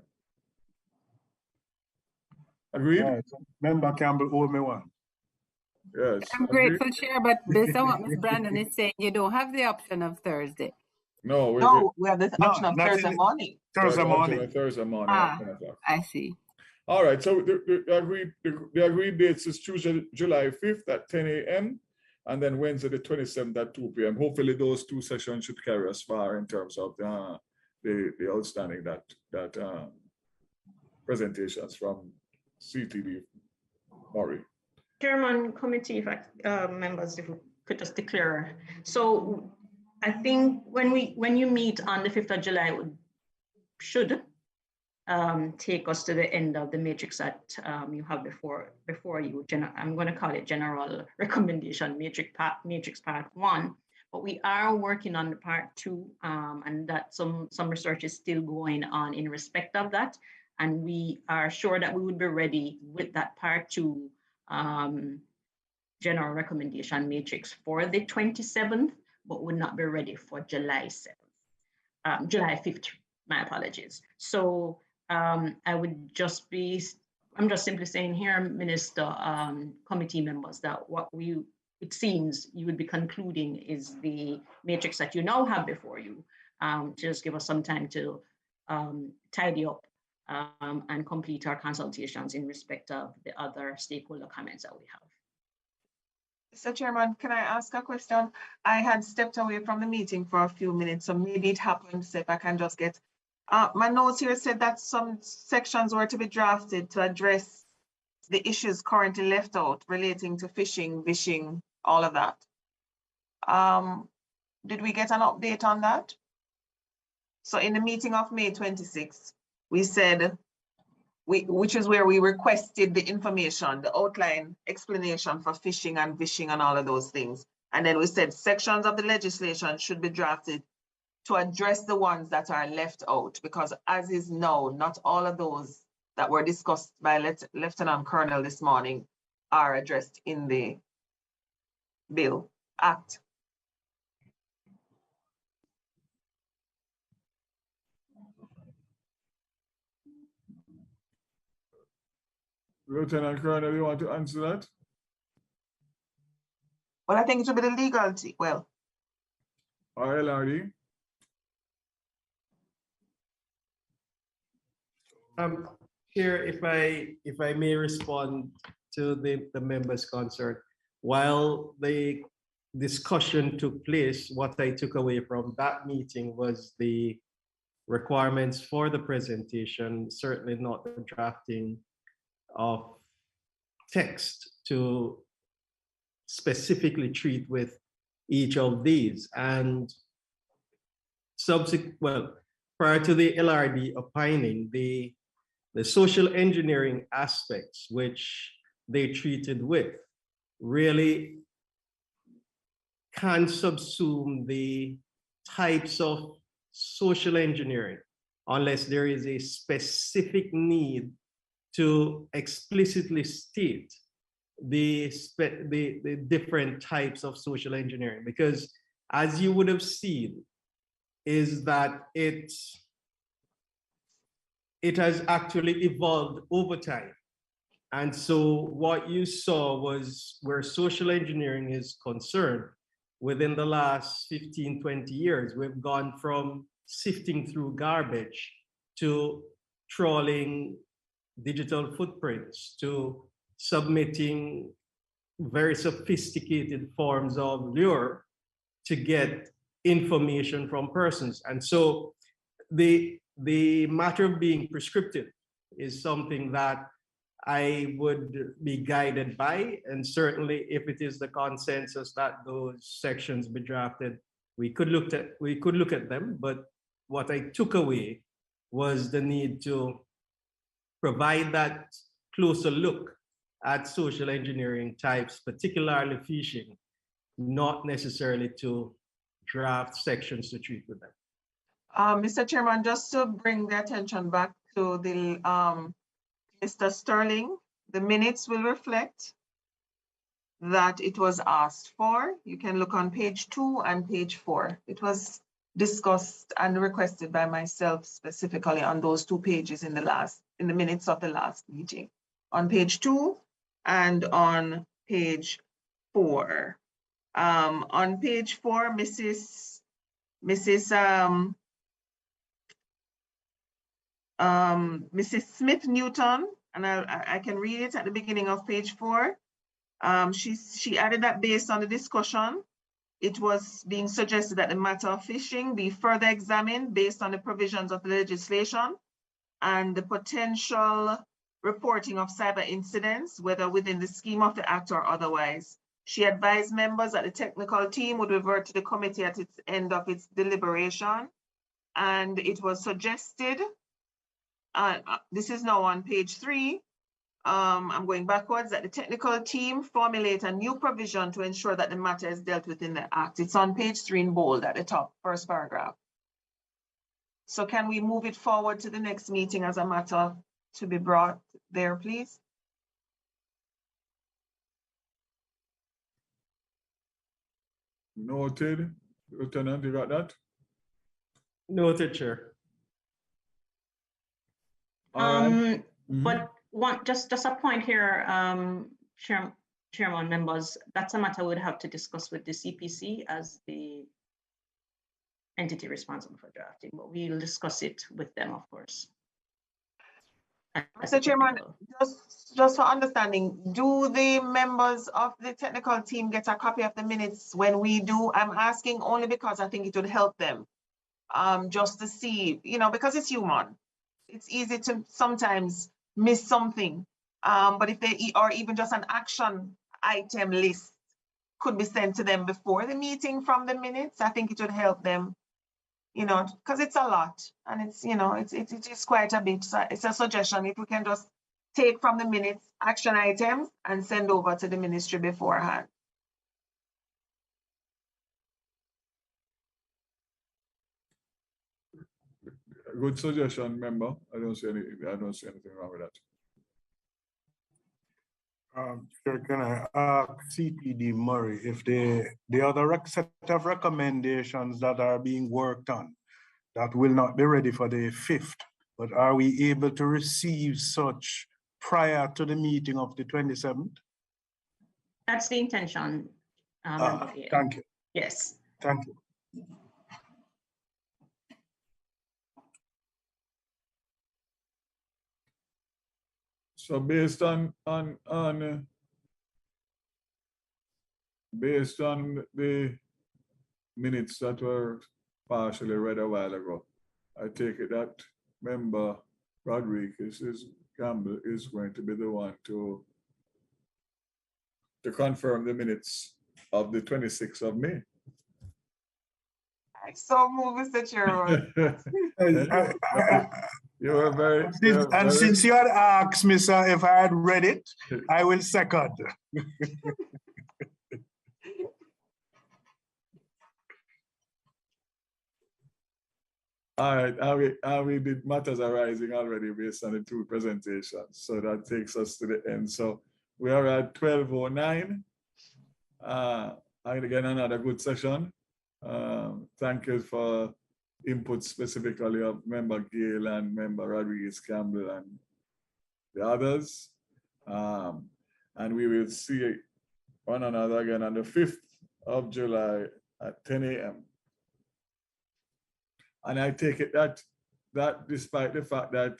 Agreed? Right. Member Campbell owe me one. Yes. I'm grateful, Chair, but based on what Ms. Brandon is saying, you don't have the option of Thursday. No, we have the option of Thursday morning. Thursday morning. Thursday morning. I see. All right, so the agreed dates is Tuesday, July 5th at 10 a.m. and then Wednesday, the 27th at 2 p.m. Hopefully those two sessions should carry us far in terms of the outstanding presentations from CTD Murray. Chairman, committee, members, if we could just declare. So I think when you meet on the 5th of July, it should take us to the end of the matrix that you have before you. I'm going to call it general recommendation matrix part 1. But we are working on the part 2, and that some research is still going on in respect of that. And we are sure that we would be ready with that part 2 general recommendation matrix for the 27th, but would not be ready for July 7th, July 5th, my apologies. So I would just be, I'm just simply saying here, Minister, committee members, that what it seems you would be concluding is the matrix that you now have before you. Just give us some time to tidy up and complete our consultations in respect of the other stakeholder comments that we have. Mr. Chairman, can I ask a question? I had stepped away from the meeting for a few minutes, so maybe it happened, so if I can just get, my notes here said that some sections were to be drafted to address the issues currently left out relating to phishing, vishing, all of that. Did we get an update on that? So in the meeting of May 26th, we said, which is where we requested the information, the outline explanation for phishing and vishing and all of those things. And then we said sections of the legislation should be drafted to address the ones that are left out, because as is now, not all of those that were discussed by Lieutenant Colonel this morning are addressed in the bill, act. Lieutenant Colonel, you want to answer that? Well, I think it should be the legal team. Well, RLRD. Chair, if I may respond to the members' concern. While the discussion took place, what I took away from that meeting was the requirements for the presentation, certainly not the drafting of text to specifically treat with each of these. And prior to the LRD opining, the social engineering aspects which they treated with really can subsume the types of social engineering unless there is a specific need to explicitly state the different types of social engineering. Because as you would have seen, is that it has actually evolved over time. And so what you saw was where social engineering is concerned, within the last 15, 20 years, we've gone from sifting through garbage to trawling digital footprints to submitting very sophisticated forms of lure to get information from persons. And so the matter of being prescriptive is something that I would be guided by. And certainly if it is the consensus that those sections be drafted, we could look at them. But what I took away was the need to provide that closer look at social engineering types, particularly phishing, not necessarily to draft sections to treat with them. Mr. Chairman, just to bring the attention back to the Mr. Sterling, the minutes will reflect that it was asked for. You can look on page 2 and page 4. It was discussed and requested by myself specifically on those 2 pages in the minutes of the last meeting, on page 2 and on page 4. On page 4, Mrs. Smith Newton, and I can read it at the beginning of page 4. She added that based on the discussion, it was being suggested that the matter of phishing be further examined based on the provisions of the legislation and the potential reporting of cyber incidents, whether within the scheme of the act or otherwise. She advised members that the technical team would revert to the committee at its end of its deliberation. And it was suggested, this is now on page 3, I'm going backwards, that the technical team formulate a new provision to ensure that the matter is dealt with in the Act. It's on page 3 in bold at the top, first paragraph. So can we move it forward to the next meeting as a matter to be brought there, please? Noted. Lieutenant, you got that? Noted, Chair. All right. But just a point here, Chairman, members, that's a matter we'd have to discuss with the CPC as the entity responsible for drafting, but we'll discuss it with them, of course. Mr. Chairman, just for understanding, do the members of the technical team get a copy of the minutes when we do? I'm asking only because I think it would help them just to see, you know, because it's human. It's easy to sometimes miss something. But if they, or even just an action item list could be sent to them before the meeting from the minutes, I think it would help them, you know, because it's a lot and it's, you know, it is quite a bit. So it's a suggestion if we can just take from the minutes action items and send over to the ministry beforehand. Good suggestion, member. I don't see anything wrong with that. Chair, can I ask CPD Murray if the other set of recommendations that are being worked on that will not be ready for the 5th, but are we able to receive such prior to the meeting of the 27th? That's the intention. Thank you. Yes. Thank you. So based on the minutes that were partially read a while ago, I take it that member Rodriguez Campbell is going to be the one to confirm the minutes of the 26th of May. So move, Mr. Chairman. You were very... Since you had asked me, sir, if I had read it, I will second. All right, we did matters arising already based on the 2 presentations. So that takes us to the end. So we are at 12:09. And again, another good session. Thank you for input specifically of Member Gale and Member Rodriguez Campbell and the others. And we will see one another again on the 5th of July at 10 a.m. And I take it that despite the fact that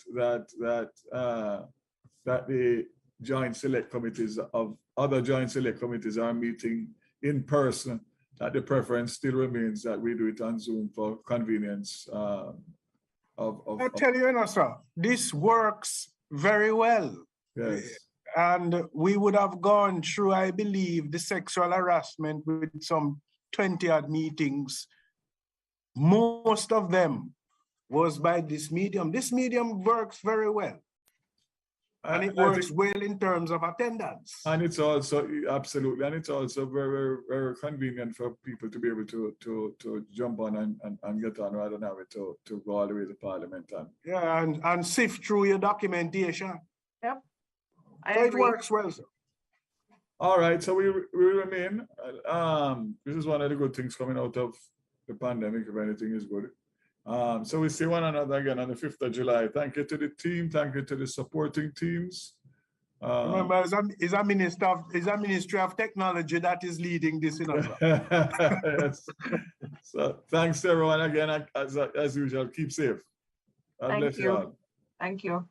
the joint select committees of other joint select committees are meeting in person, that the preference still remains that we do it on Zoom for convenience. I tell you, sir, this works very well. Yes. And we would have gone through, I believe, the sexual harassment with some 20-odd meetings. Most of them was by this medium. This medium works very well. And it works well in terms of attendance. And it's also, absolutely, and it's also very, very, very convenient for people to be able to jump on and get on rather than have it to go all the way to Parliament. And sift through your documentation. Yep. So it works well, sir. All right, so we remain. This is one of the good things coming out of the pandemic, if anything is good. So we see one another again on the 5th of July. Thank you to the team. Thank you to the supporting teams. Remember, it's a Ministry of Technology that is leading this. Yes. So thanks to everyone again. As usual, keep safe. God bless you all. Thank you.